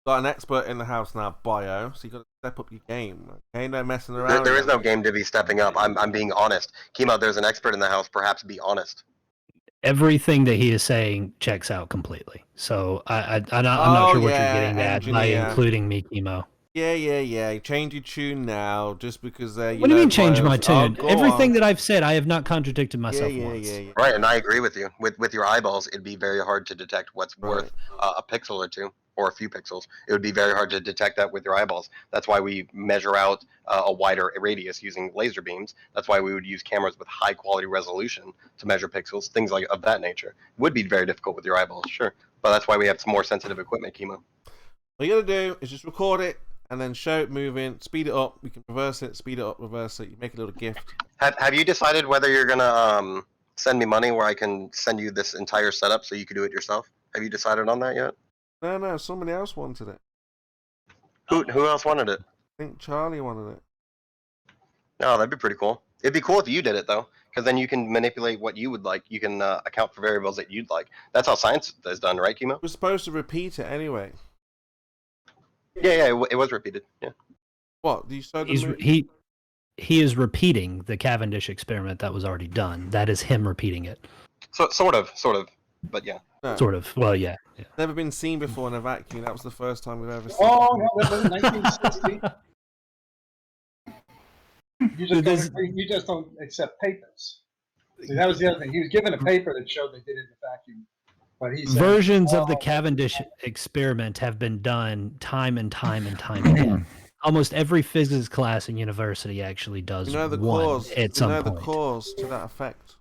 Got an expert in the house now, Bio. So you got to step up your game. Okay, no messing around. There is no game to be stepping up. I'm being honest. Chemo, there's an expert in the house. Perhaps be honest. Everything that he is saying checks out completely. So I'm not sure what you're getting at by including me, Chemo. Yeah. Change your tune now, just because. What do you mean change my tune? Everything that I've said, I have not contradicted myself once. Yeah. Right, and I agree with you. With your eyeballs, it'd be very hard to detect what's worth a pixel or two. or a few pixels. It would be very hard to detect that with your eyeballs. That's why we measure out a wider radius using laser beams. That's why we would use cameras with high quality resolution to measure pixels, things like of that nature. It would be very difficult with your eyeballs, sure. But that's why we have some more sensitive equipment, Chemo. What you gotta do is just record it and then show it moving, speed it up. We can reverse it, speed it up, reverse it. You make a little gift. Have you decided whether you're gonna send me money where I can send you this entire setup so you can do it yourself? Have you decided on that yet? No, somebody else wanted it. Who else wanted it? I think Charlie wanted it. Oh, that'd be pretty cool. It'd be cool if you did it though, because then you can manipulate what you would like. You can account for variables that you'd like. That's how science is done, right, Chemo? We're supposed to repeat it anyway. Yeah, it was repeated. Yeah. What? You saw the he is repeating the Cavendish experiment that was already done. That is him repeating it. So sort of, but yeah. No. Sort of. Well, yeah. Never been seen before in a vacuum. That was the first time we've ever seen. Oh no, that was 1960. You just don't accept papers. See, that was the other thing. He was given a paper that showed they did it in a vacuum. But he said, versions of the Cavendish experiment have been done time and time and time again. Almost every physics class in university actually does the one cause. at some point. The cause to that effect.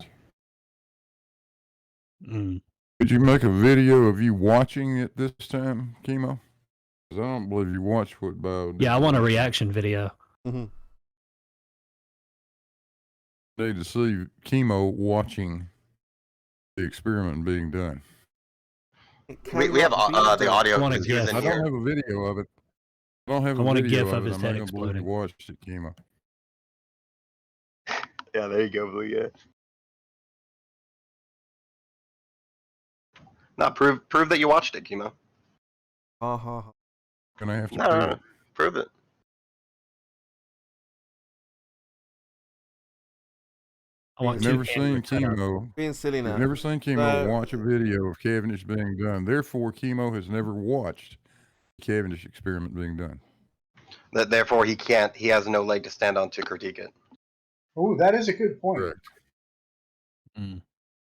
Could you make a video of you watching it this time, Chemo? Because I don't believe you watched what Bio did. Yeah, I want a reaction video. Mm-hmm. Need to see Chemo watching the experiment being done. We have the audio. I don't have a video of it. I don't have a want video a GIF of his it. head I'm not gonna believe you watched it, Chemo. Yeah, there you go, Blue. Yeah. No, prove that you watched it, Chemo. Gonna have to no, prove it. I've never seen Chemo. Being silly now. I've never seen Chemo watch a video of Cavendish being done. Therefore, Chemo has never watched the Cavendish experiment being done. Therefore, he can't. He has no leg to stand on to critique it. Oh, that is a good point. Correct.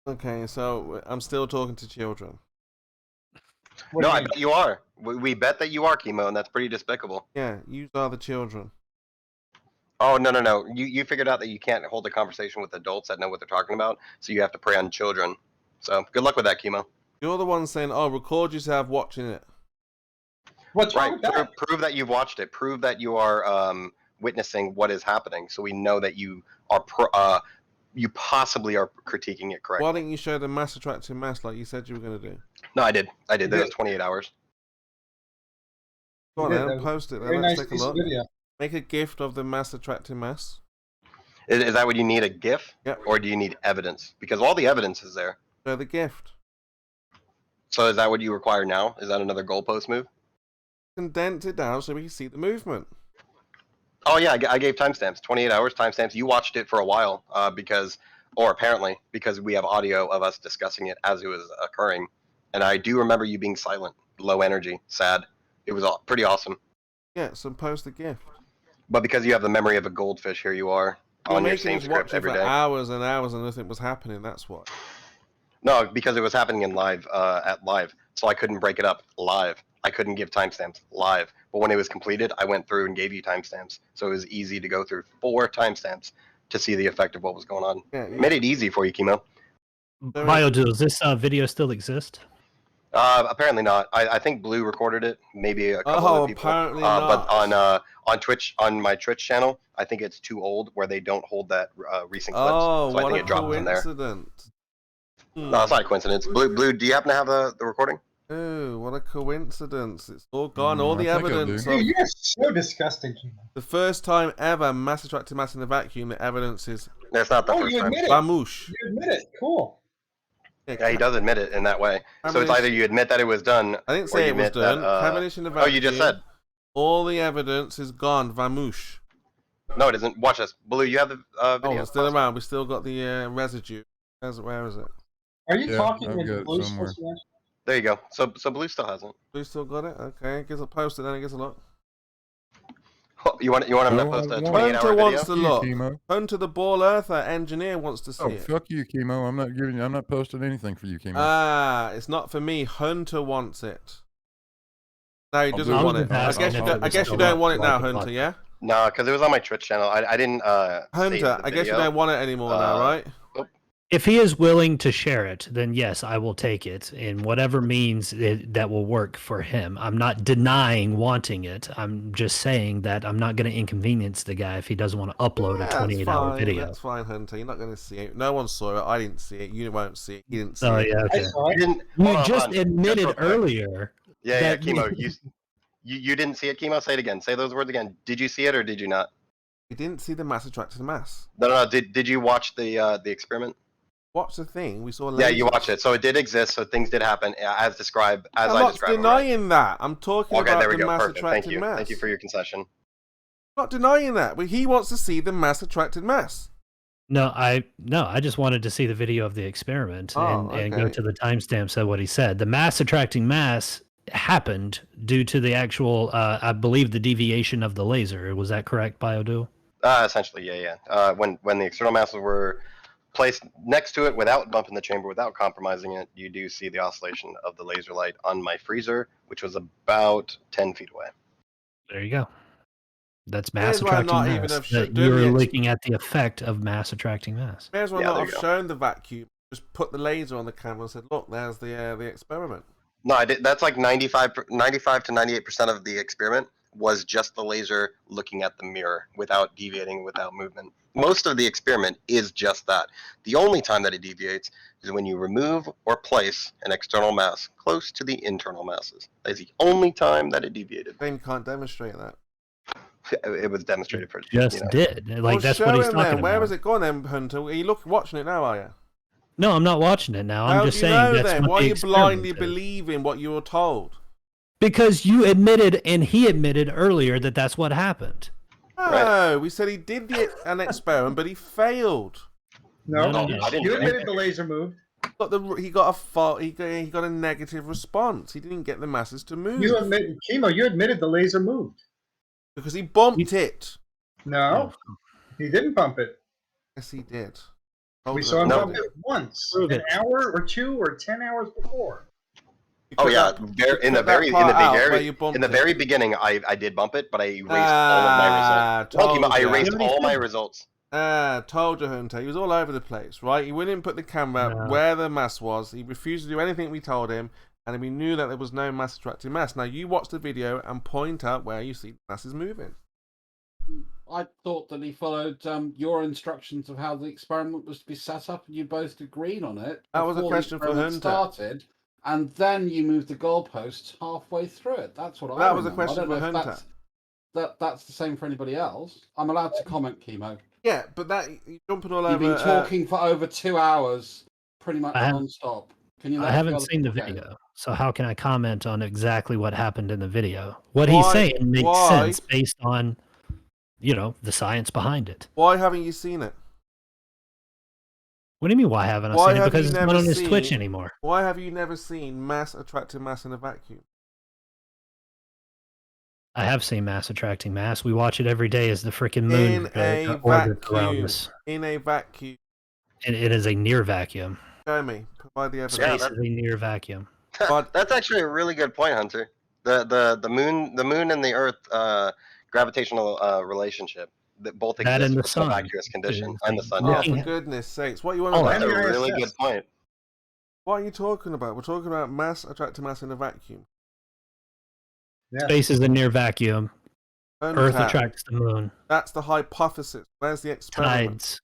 Okay, so I'm still talking to children. No, I bet you are. We bet that you are, Chemo, and that's pretty despicable. Yeah, you are the children. Oh, no. You figured out that you can't hold a conversation with adults that know what they're talking about, so you have to prey on children. So good luck with that, Chemo. You're the one saying, oh, record yourself watching it. What's wrong with that? Prove that you've watched it. Prove that you are witnessing what is happening, so we know that you are you possibly are critiquing it correctly. Why didn't you show the mass attracting mass like you said you were going to do? No, I did. That was 28 hours. Go on then, post it. Very Let's nice take a piece of look. video. Make a gift of the mass attracting mass. Is that what you need, a GIF? Yep. Or do you need evidence? Because all the evidence is there. Show the gift. So is that what you require now? Is that another goalpost move? Condense it down so we can see the movement. Oh yeah, I gave timestamps, 28 hours timestamps. You watched it for a while apparently because we have audio of us discussing it as it was occurring. And I do remember you being silent, low energy, sad. It was pretty awesome. Yeah, so post the gift. But because you have the memory of a goldfish, here you are on your same script every day. Hours and hours and nothing was happening. That's why. No, because it was happening in live, so I couldn't break it up live. I couldn't give timestamps live. But when it was completed, I went through and gave you timestamps. So it was easy to go through 4 timestamps to see the effect of what was going on. Yeah, made it easy for you, Chemo. Bio, does this video still exist? Apparently not. I think Blue recorded it. Maybe a couple other people. Apparently not. But on Twitch, on my Twitch channel, I think it's too old where they don't hold that recent clips. So I think it dropped from there. No, it's not a coincidence. Blue, do you happen to have the recording? Oh, what a coincidence. It's all gone. All the evidence. Dude, you're so disgusting, Chemo. The first time ever mass attracting mass in the vacuum, the evidence is... That's not the first you time. Admit it. Vamoosh. You admit it. Cool. Yeah, he does admit it in that way. So it's either you admit that it was done. I didn't say it was done. Cavendish in the vacuum. Oh, you just said. All the evidence is gone. Vamoosh. No, it isn't. Watch this. Blue, you have the video. Oh, it's still around. We still got the residue. Where is it? Are you talking with Blue supposed to watch? There you go. So Blue still hasn't. Blue still got it? Okay, gives a post it, then it gives a look. You want him to post a 28-hour video? Wants to look. Hunter the Ball Earther engineer wants to see it. Fuck you, Chemo. I'm not posting anything for you, Chemo. Ah, it's not for me. Hunter wants it. No, he doesn't want it. I guess you don't want it now, Hunter. Yeah. No, because it was on my Twitch channel. I didn't. Hunter, I guess you don't want it anymore now, right? If he is willing to share it, then yes, I will take it in whatever means that will work for him. I'm not denying wanting it. I'm just saying that I'm not going to inconvenience the guy if he doesn't want to upload a 28-hour video. That's fine, Hunter. You're not going to see it. No one saw it. I didn't see it. You won't see it. You didn't see it. Oh, yeah, okay. You just admitted earlier. Yeah, Chemo. You didn't see it, Chemo? Say it again. Say those words again. Did you see it or did you not? You didn't see the mass attracted mass. No. Did you watch the experiment? Watch the thing. We saw lasers. Yeah, you watched it. So it did exist. So things did happen as described. I'm not denying that. I'm talking about the mass Perfect. attracted mass. Thank you for your concession. I'm not denying that, but he wants to see the mass attracted mass. No, I just wanted to see the video of the experiment and go to the timestamp. Said what he said. The mass attracting mass happened due to the actual, I believe, the deviation of the laser. Was that correct, Biodual? Essentially, yeah. When the external masses were placed next to it without bumping the chamber, without compromising it, you do see the oscillation of the laser light on my freezer, which was about 10 feet away. There you go. That's mass attracting mass. You're looking at the effect of mass attracting mass. May as well not have shown the vacuum. Just put the laser on the camera and said, "Look, there's the experiment." No, I did. That's like 95 to 98% of the experiment was just the laser looking at the mirror without deviating, without movement. Most of the experiment is just that. The only time that it deviates is when you remove or place an external mass close to the internal masses. That's the only time that it deviated. They can't demonstrate that. It was demonstrated for did. Like, that's what he's talking about. Where was it going then, Hunter? Are you watching it now, are you? No, I'm not watching it now. I'm just saying that's what why are you blindly is. believing what you were told? Because you admitted and he admitted earlier that that's what happened. No, we said he did an experiment, but he failed. No. You admitted the laser moved. He got a negative response. He didn't get the masses to move. You admitted the laser moved. Because he bumped it. No, he didn't bump it. Yes, he did. We saw him bump it once, an hour or 2 or 10 hours before. Oh yeah, in the very beginning, I did bump it, but I erased all of my results. I erased all my results. Told you, Hunter. He was all over the place, right? He wouldn't put the camera where the mass was. He refused to do anything we told him, and we knew that there was no mass attracting mass. Now you watch the video and point out where you see the masses moving. I thought that he followed your instructions of how the experiment was to be set up, and you both agreed on it. That was a question for Hunter. Started, and then you moved the goalposts halfway through it. That's what I. That was a question for Hunter. That's the same for anybody else. I'm allowed to comment, Chemo. Yeah, but you're jumping all over. You've been talking for over 2 hours, pretty much non-stop. Can you? I haven't seen the video, so how can I comment on exactly what happened in the video? What he's saying makes sense based on, the science behind it. Why haven't you seen it? What do you mean, why haven't I seen it? Because it's not on his Twitch anymore. Why have you never seen mass attracting mass in a vacuum? I have seen mass attracting mass. We watch it every day as the freaking moon orbits around us. In a vacuum. And it is a near vacuum. Show me. Provide the evidence. Space is a near vacuum. That's actually a really good point, Hunter. The moon and the Earth gravitational relationship that both exist in the subaqueous condition and the sun. Oh, for goodness sakes! What you want to? That's a really good point. What are you talking about? We're talking about mass attracting mass in a vacuum. Yeah. Space is a near vacuum. Earth attracts the moon. That's the hypothesis. Where's the experiment? Tides.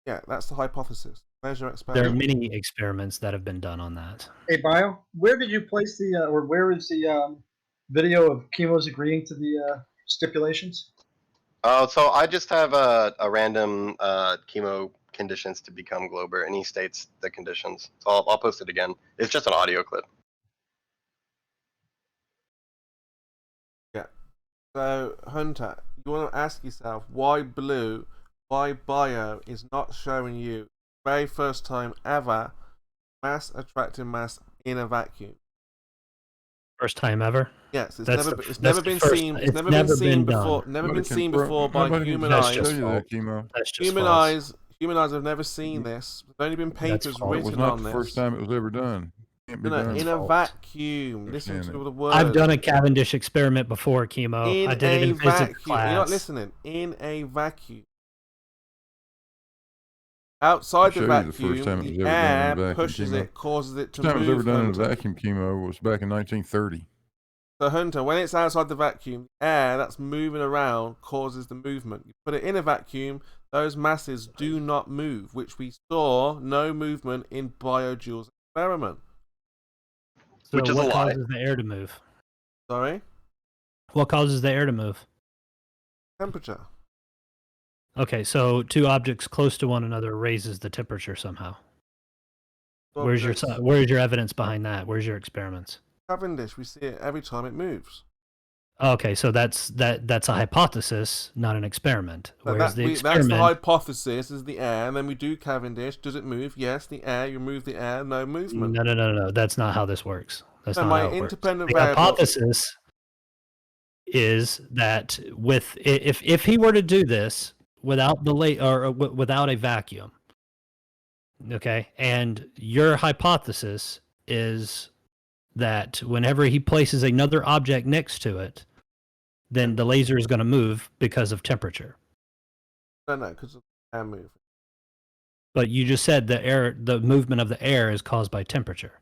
Yeah, that's the hypothesis. Where's your experiment? There are many experiments that have been done on that. Hey, Bio, where did you place where is the video of Chemo's agreeing to the stipulations? So I just have a random Chemo conditions to become Glober, and he states the conditions. So I'll post it again. It's just an audio clip. Yeah. So, Hunter, you want to ask yourself why Bio is not showing you very first time ever mass attracting mass in a vacuum. First time ever? Yes, it's never been seen before. Never been seen before by human eyes. Human eyes have never seen this. There's only been papers written on this. It was not the first time it was ever done. In a vacuum. Listen to the word. I've done a Cavendish experiment before, Chemo. I did it in physics class. You're not listening. In a vacuum. Outside the vacuum, the air pushes it, causes it to move. The first time it was ever done in a vacuum, Chemo, was back in 1930. So, Hunter, when it's outside the vacuum, the air that's moving around causes the movement. You put it in a vacuum, those masses do not move, which we saw no movement in BioJoule's experiment. So Which is what a lie. causes the air to move? Sorry? What causes the air to move? Temperature. Okay, so two objects close to one another raises the temperature somehow. Well, Where's your evidence behind that? Where's your experiments? Cavendish, we see it every time it moves. Okay, so that's a hypothesis, not an experiment. Whereas the experiment, that's the hypothesis, is the air, and then we do Cavendish. Does it move? Yes, the air. You remove the air, no movement. No. That's not how this works. That's not how it works. Independent The variable. hypothesis is that if he were to do this without without a vacuum, okay, and your hypothesis is that whenever he places another object next to it, then the laser is going to move because of temperature. No, because of the air moving. But you just said the movement of the air is caused by temperature.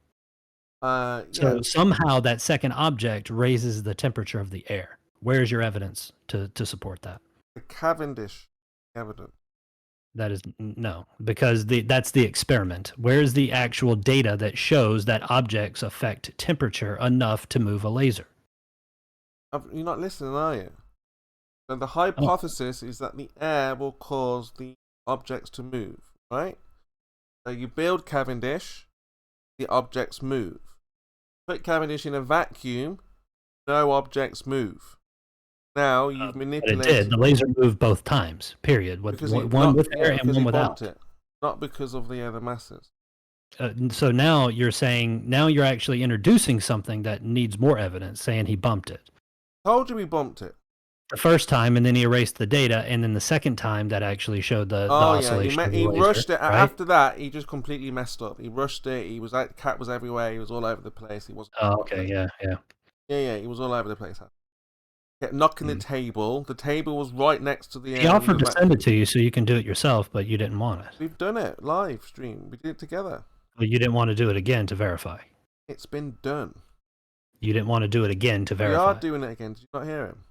So somehow that second object raises the temperature of the air. Where's your evidence to support that? The Cavendish evidence. That is no, because that's the experiment. Where's the actual data that shows that objects affect temperature enough to move a laser? You're not listening, are you? So the hypothesis is that the air will cause the objects to move, right? So you build Cavendish, the objects move. Put Cavendish in a vacuum, no objects move. Now you've manipulated. But it did. The laser moved both times. Period. With one with air and one without. Not because of the other masses. So now you're saying you're actually introducing something that needs more evidence, saying he bumped it. Told you we bumped it. The first time, and then he erased the data, and then the second time that actually showed the oscillation. Yeah, of the he laser, rushed it. right? After that, he just completely messed up. He rushed it. Cat was everywhere. He was all over the place. He wasn't. Oh, okay, yeah. Yeah. He was all over the place. Kept knocking the table. The table was right next to the. He offered to send it to you so you can do it yourself, but you didn't want it. We've done it live stream. We did it together. But you didn't want to do it again to verify. It's been done. You didn't want to do it again to verify. We are doing it again. Did you not hear him?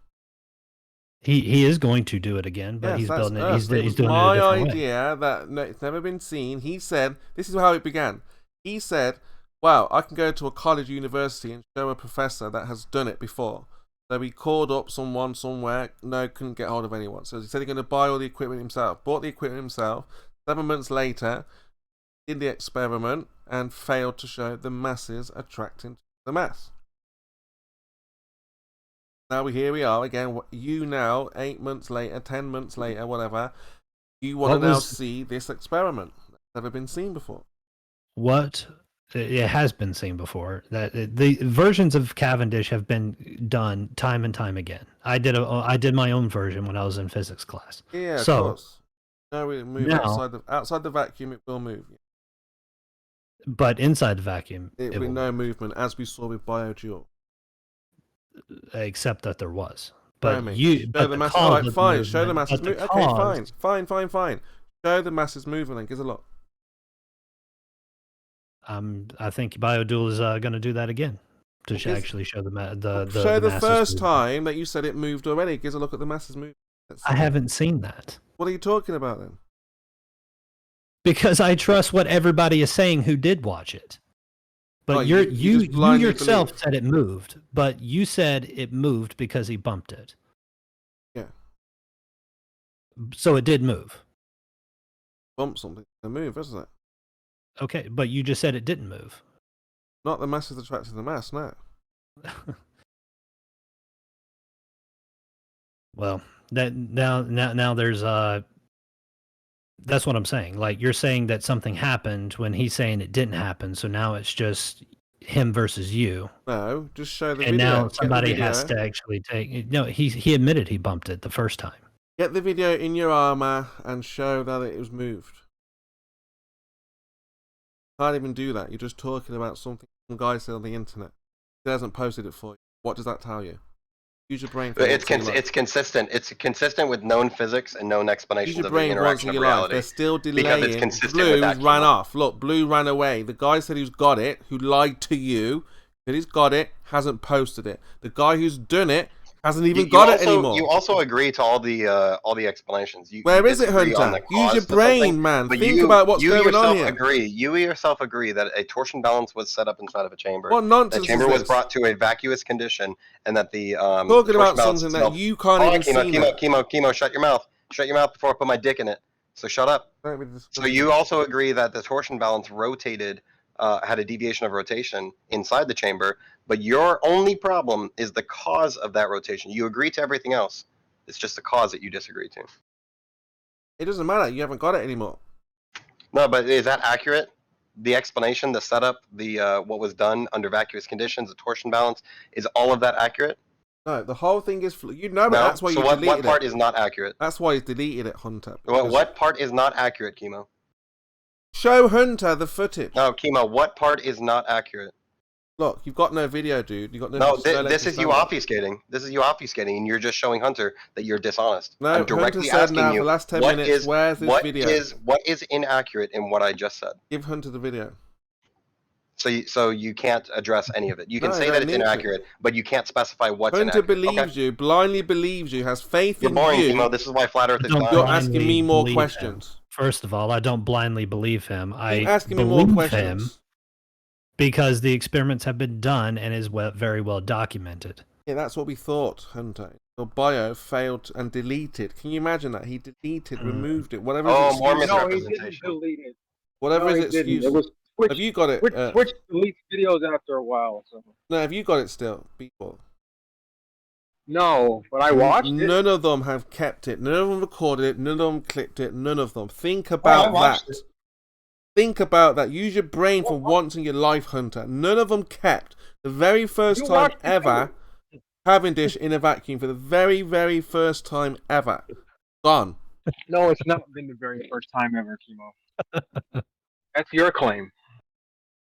He is going to do it again, but he's building it. He's doing it a different my way. idea that it's never been seen. He said, this is how it began. He said, wow, I can go to a college, university and show a professor that has done it before. So he called up someone somewhere, couldn't get hold of anyone. So he said he's going to buy all the equipment himself. Bought the equipment himself. 7 months later, did the experiment and failed to show the masses attracting the mass. Now here we are again. You now, 8 months later, 10 months later, whatever. You want to now see this experiment that's never been seen before. What? It has been seen before. That the versions of Cavendish have been done time and time again. I did my own version when I was in physics class. Yeah, of so, course. Now we move outside the vacuum. It will move. But inside the vacuum, it will be no movement, as we saw with BioJoule. Except that there was. But show the masses. All right, fine. Show the masses. Okay, fine. Show the masses moving. Then give us a look. I think BioDuel is going to do that again to actually show the show the first moving. time that you said it moved already. Give us a look at the masses moving. I haven't seen that. What are you talking about then? Because I trust what everybody is saying who did watch it. But you yourself said it moved, but you said it moved because he bumped it. Yeah. So it did move. Bump something to move, isn't it? Okay, but you just said it didn't move. Not the masses attracting the mass, no. Well, that now there's that's what I'm saying. Like, you're saying that something happened when he's saying it didn't happen, so now it's just him versus you. No, just show the and video. And now somebody has to actually take... No, he admitted he bumped it the first time. Get the video in your armor and show that it was moved. Can't even do that. You're just talking about something Some guy said on the internet. He hasn't posted it for you. What does that tell you? Use your brain. For It's consistent. It's consistent with known physics and known explanations of the interaction of reality. They're still delaying. Because it's consistent Blue with that. ran off. Look, Blue ran away. The guy said he's got it, who lied to you, that he's got it, hasn't posted it. The guy who's done it hasn't even got it anymore. You also agree to all the explanations. Where is it, Hunter? Use your brain, man. Think about what's going on here. You yourself agree that a torsion balance was set up inside of a chamber. What nonsense The chamber is was this? brought to a vacuous condition, and that the Talking about something that you can't even see. Chemo, shut your mouth. Shut your mouth before I put my dick in it. So shut up. So you also agree that the torsion balance rotated, had a deviation of rotation inside the chamber, but your only problem is the cause of that rotation. You agree to everything else. It's just the cause that you disagree to. It doesn't matter. You haven't got it anymore. No, but is that accurate? The explanation, the setup, the what was done under vacuous conditions, the torsion balance, is all of that accurate? No, the whole thing is you know, but No? that's why you So deleted what part it. is not accurate? That's why he's deleted it, Hunter. What part is not accurate, Chemo? Show Hunter the footage. No, Chemo, what part is not accurate? Look, you've got no video, dude. You've got no. No, this is you obfuscating. This is you obfuscating, and you're just showing Hunter that you're dishonest. No, I'm directly Hunter said asking now you for the last 10 what minutes, is where's this what video? what is inaccurate in what I just said. Give Hunter the video. So you can't address any of it. You can No, say you that don't it's need to. inaccurate, but you can't specify what's Hunter inaccurate. believes you, blindly believes you, has faith You're in boring, you. Chemo. This is why Flat Earth is Don't dying. You're asking me blindly more believe questions. him. First of all, I don't blindly believe him. I Keep asking me more believe questions. him because the experiments have been done and is very well documented. Yeah, that's what we thought, Hunter. Your bio failed and deleted. Can you imagine that? He deleted, removed it, whatever his more excuse. No, he didn't delete it. Whatever No, his he didn't. excuse. It was Twitch. Have you got it? Twitch deletes videos after a while. So. No, have you got it still, people? No, but I watched it. None of them have kept it. None of them recorded it. None of them clipped it. None of them. Think about that. it. Think about that. Use your brain for once in your life, Hunter. None of them kept the very first time ever Cavendish in a vacuum for the very, very first time ever. Gone. No, it's not been the very first time ever, Chemo. That's your claim.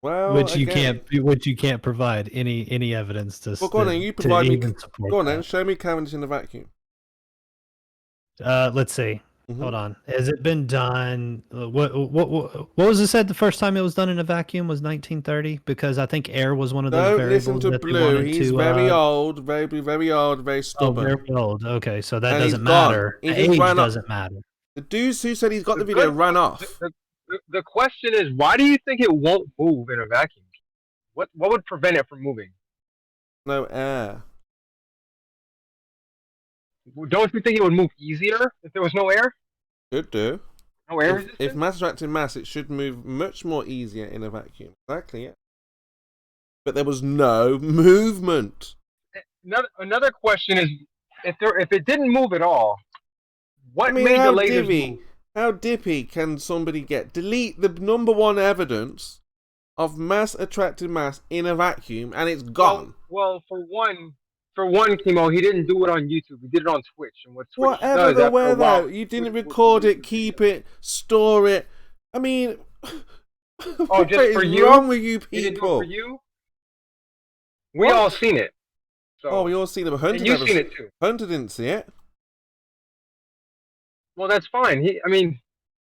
Well, which you can't provide any evidence to. Well, go on then. You provide me. Even support Go on that. then. Show me Cavendish in a vacuum. Let's see. Hold on. Has it been done? What was it said the first time it was done in a vacuum was 1930? Because I think air was one of those Don't variables listen to that they Blue. wanted He's to, very old, very old, very Oh, stubborn. very old. Okay, so that And he's doesn't gone. matter. He just Age ran off. doesn't matter. The dude who said he's got the video ran off. The question is, why do you think it won't move in a vacuum? What would prevent it from moving? No air. Don't you think it would move easier if there was no air? Could do. No air If resistance? mass attracting mass, it should move much more easier in a vacuum. Exactly, yeah. But there was no movement. Another question is, if it didn't move at all, what I mean, made the how lasers move? How dippy can somebody get? Delete the number one evidence of mass attracting mass in a vacuum, and it's gone. Well, for one, Chemo, he didn't do it on YouTube. He did it on Twitch. And what Twitch Whatever does the after a while, weather, you didn't record it, keep it, store it. I mean, Oh, what just for is you? wrong with you He didn't do it people? for you? We all seen it. So. Oh, we all seen it, but Hunter And you've never seen it too. Hunter didn't see it. Well, that's fine.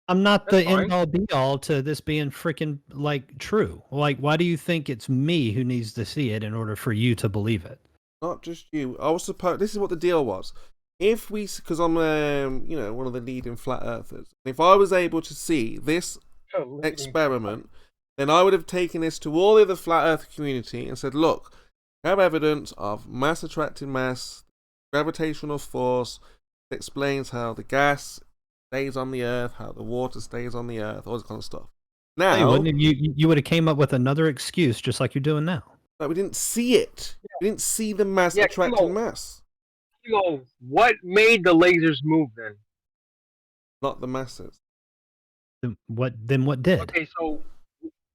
I'm not the That's fine. end all be all to this being freaking like true. Like, why do you think it's me who needs to see it in order for you to believe it? Not just you. I was supposed. This is what the deal was. If we, because I'm, one of the leading flat earthers. If I was able to see this experiment, then I would have taken this to all the other flat Earth community and said, "Look, we have evidence of mass attracting mass, gravitational force. It explains how the gas stays on the Earth, how the water stays on the Earth, all this kind of stuff." Now, Hey, wouldn't you would have came up with another excuse just like you're doing now. but we didn't see it. We didn't see the mass attracting mass. Chemo, what made the lasers move then? Not the masses. Then what did? Okay, so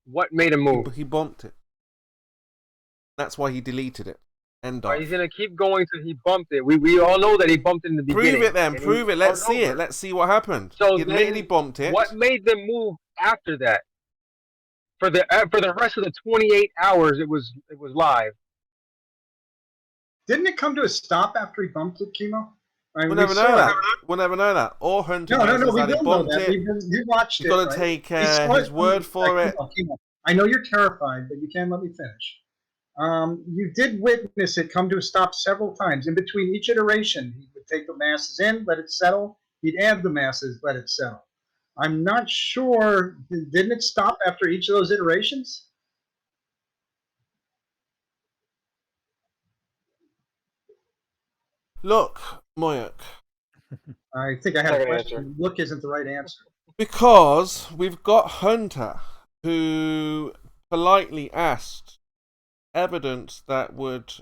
what made him move? He bumped it. That's why he deleted it. End Right, of. he's gonna keep going till he bumped it. We all know that he bumped it in the beginning. Prove it then. and Prove he it. Let's started see over. it. Let's see what happened. So He admitted then he bumped it. What made them move after that? for the rest of the 28 hours it was live. Didn't it come to a stop after he bumped it, Chemo? I mean, We'll never know that. We'll never know that. All Hunter knows is we that he will know bumped that. it. You watched You've it. got to right? take He saw his word for it. Chemo. I know you're terrified, but you can't let me finish. You did witness it come to a stop several times. In between each iteration, he would take the masses in, let it settle. He'd add the masses, let it settle. I'm not sure. Didn't it stop after each of those iterations? Look, Moyak. I think I had a question. Look isn't the right answer. Because we've got Hunter, who politely asked evidence that would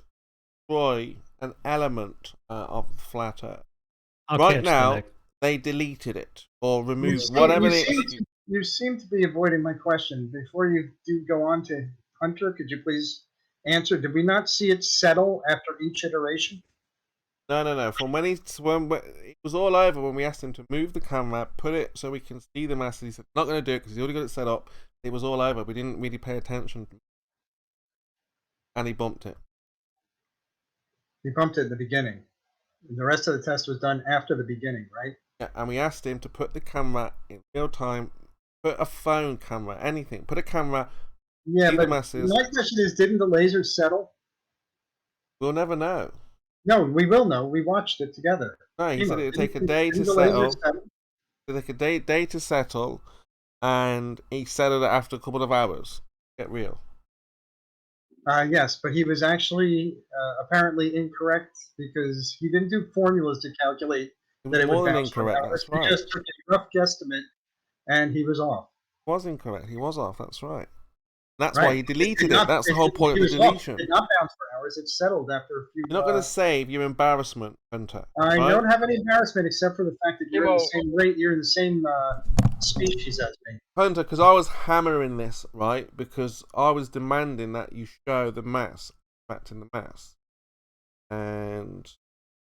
destroy an element of the flat Earth. Right now, they deleted it or removed whatever they. You seem to be avoiding my question. Before you do go on to Hunter, could you please answer? Did we not see it settle after each iteration? No. From when it was all over, when we asked him to move the camera, put it so we can see the masses, he said not going to do it because he's already got it set up. It was all over. We didn't really pay attention, and he bumped it. He bumped it at the beginning. The rest of the test was done after the beginning, right? Yeah, and we asked him to put the camera in real time, put a phone camera, anything, put a camera. Yeah, see but the masses. my question is, didn't the laser settle? We'll never know. No, we will know. We watched it together. No, he said it would take a day to settle. It would take a day to settle, and he settled it after a couple of hours. Get real. Yes, but he was actually apparently incorrect because he didn't do formulas to calculate that it would bounce incorrect. That's right. He just took a rough guesstimate, and he was off. He was incorrect. He was off. That's right. That's why he deleted it. That's the whole point of the deletion. It did not bounce for hours. It settled after a few. You're not going to save your embarrassment, Hunter. I don't have any embarrassment except for the fact that you're in the same rate. You're in the same species as me. Hunter, because I was hammering this, right? Because I was demanding that you show the mass, fact in the mass. And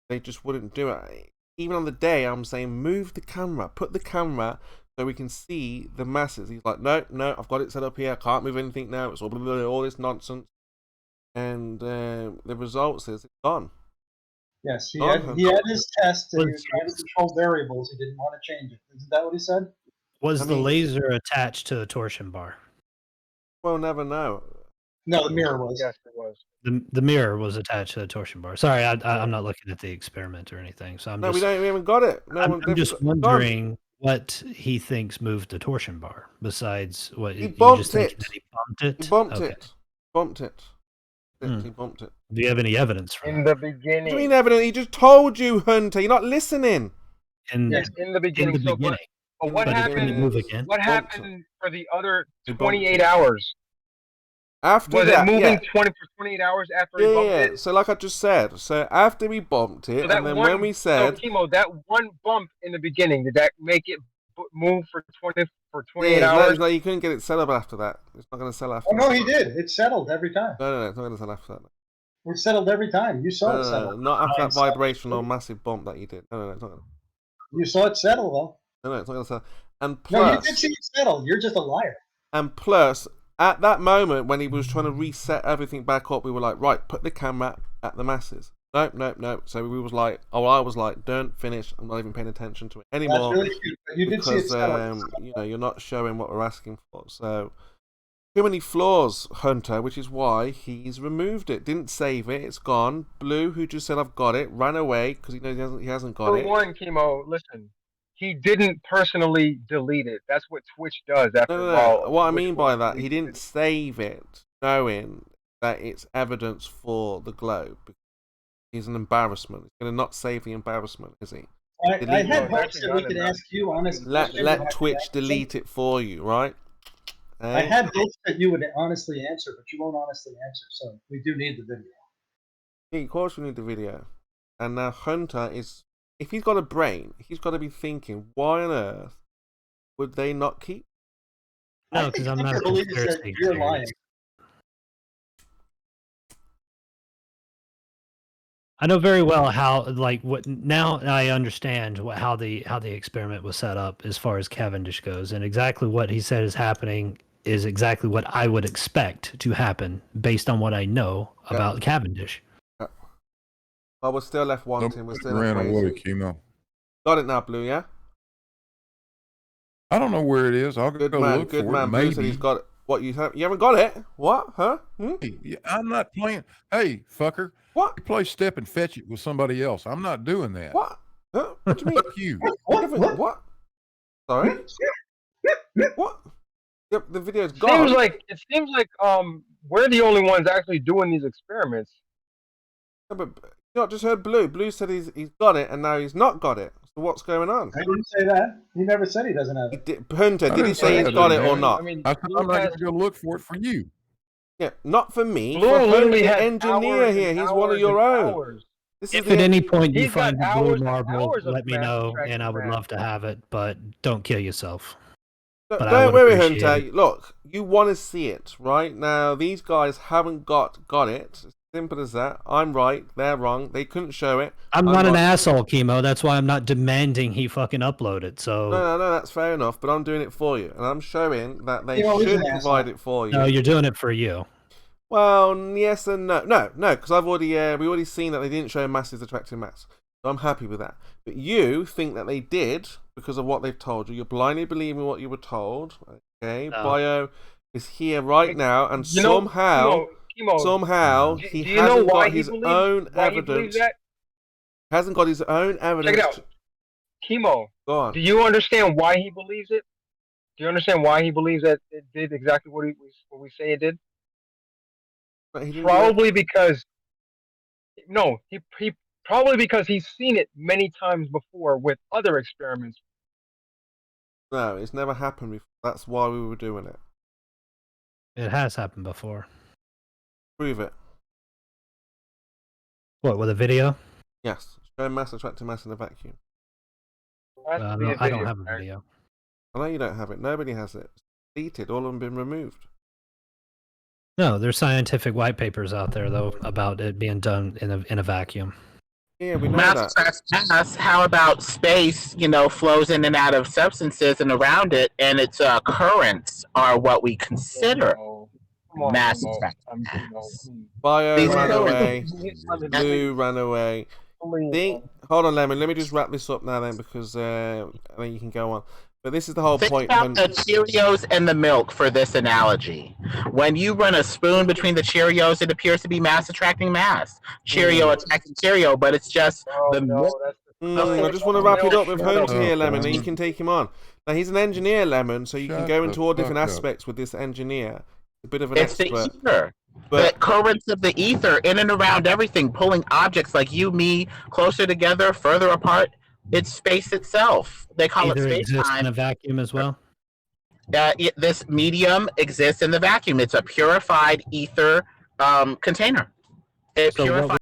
they just wouldn't do it. Even on the day, I'm saying, move the camera. Put the camera so we can see the masses. He's like, no, I've got it set up here. I can't move anything now. It's all this nonsense. And the results is it's gone. Yes, he had his test and he was trying to control variables. He didn't want to change it. Isn't that what he said? Was the laser attached to a torsion bar? We'll never know. No, the mirror was. Yes, it was. The mirror was attached to the torsion bar. Sorry, I'm not looking at the experiment or anything. So we haven't got it. I'm just wondering what he thinks moved the torsion bar besides what he bumped it. That he bumped it. He bumped it. Bumped it. He bumped it. Do you have any evidence for in the beginning? What do you mean evidence? He just told you, Hunter. You're not listening. Yes, in the beginning. But what happened? What happened for the other 28 hours? After was that, it moving 28 hours after he bumped it? So like I just said, so after we bumped it, and then when we said, Chemo, that one bump in the beginning, did that make it move for 28 hours? No, you couldn't get it set up after that. It's not going to sell after. Oh no, he did. It settled every time. No, it's not going to sell after that. It settled every time. You saw it settle. Not after that vibrational massive bump that you did. No, it's not going to. You saw it settle though. No, it's not going to sell. And plus, no, you did see it settle. You're just a liar. And plus, at that moment when he was trying to reset everything back up, we were like, right, put the camera at the masses. No. So we was like, I was like, don't finish. I'm not even paying attention to it anymore. That's really cute. You did see it settle. You're not showing what we're asking for. So too many flaws, Hunter, which is why he's removed it. Didn't save it. It's gone. Blue, who just said I've got it, ran away because he knows he hasn't got it. For one, Chemo, listen. He didn't personally delete it. That's what Twitch does after a while. What I mean by that, he didn't save it knowing that it's evidence for the globe. He's an embarrassment. He's going to not save the embarrassment, is he? I had hopes that we could ask you honestly. Let Twitch delete it for you, right? I had hopes that you would honestly answer, but you won't honestly answer. So we do need the video. Yeah, of course we need the video. And now Hunter is... If he's got a brain, he's got to be thinking, why on earth would they not keep? No, because I'm not a conspiracy theorist. I know very well how, now I understand how the experiment was set up as far as Cavendish goes, and exactly what he said is happening is exactly what I would expect to happen based on what I know about Cavendish. But we're still left wanting. We're still ran left away, waiting. Chemo. Got it now, Blue, yeah? I don't know where it is. I'll Good go man, look good for man. it. Blue Maybe. said he's got it. What, you haven't got it? What? Huh? Hey, I'm not playing. Hey, fucker. What? You play step and fetch it with somebody else. I'm not doing that. What? Huh? What do you mean? Fuck you. What? Sorry? What? Yep, the video's gone. It seems like we're the only ones actually doing these experiments. No, but you not just heard Blue. Blue said he's got it and now he's not got it. So what's going on? I didn't say that. He never said he doesn't have it. Hunter, did he say he's got it or not? I said I'm not going to go look for it for you. Yeah, not for me. Blue For literally the has engineer hours here. and He's one of hours your and own. hours. If at any point you He's got find the hours blue and marble, hours of let me math know, tracking and I would math. love to have it. But don't kill yourself. But I don't would worry, appreciate Hunter. it. Look, you want to see it, right? Now, these guys haven't got it. Simple as that. I'm right. They're wrong. They couldn't show it. I'm not an asshole, Chemo. That's why I'm not demanding he fucking upload it. So No, that's fair enough. But I'm doing it for you, and I'm showing that they You're always should an provide asshole. it for you. no, you're doing it for you. Well, yes and no. No, because I've already we already seen that they didn't show masses attracting mass. So I'm happy with that. But you think that they did because of what they've told you. You're blindly believing what you were told. Okay, No. Bio is here right now, and You know, somehow Chemo, he do you know hasn't why got he his believes- own why he believes evidence. that? Hasn't got his own evidence. Check it out. Chemo, Go on. do you understand why he believes it? Do you understand why he believes that it did exactly what we say it did? But he didn't do Probably because he probably because he's seen it many times before with other experiments. No, it's never happened before. That's why we were doing it. It has happened before. Prove it. What, with a video? Yes. Show mass attracting mass in a vacuum. I don't have a video. I know you don't have it. Nobody has it. It's deleted. All of them been removed. No, there's scientific white papers out there though about it being done in a vacuum. Yeah, we know Mass that. attracts mass. How about space? Flows in and out of substances and around it, and its currents are what we consider mass attracting mass. Bio These ran currents- away. Blue ran away. Hold on, Lemon. Let me just wrap this up now then, because then you can go on. But this is the whole Think point. about the Cheerios and the milk for this analogy. When you run a spoon between the Cheerios, it appears to be mass attracting mass. Cheerio attracting Cheerio, but it's just the milk. I just want to wrap it up with Hunter here, Lemon, and you can take him on. Now, he's an engineer, Lemon, so you can go into all different aspects with this engineer. A bit of an It's expert. the ether. The currents of the ether in and around everything, pulling objects like you, me, closer together, further apart. It's space itself. They call Either it space exists in time. a vacuum as well. This medium exists in the vacuum. It's a purified ether container. It So what purifies.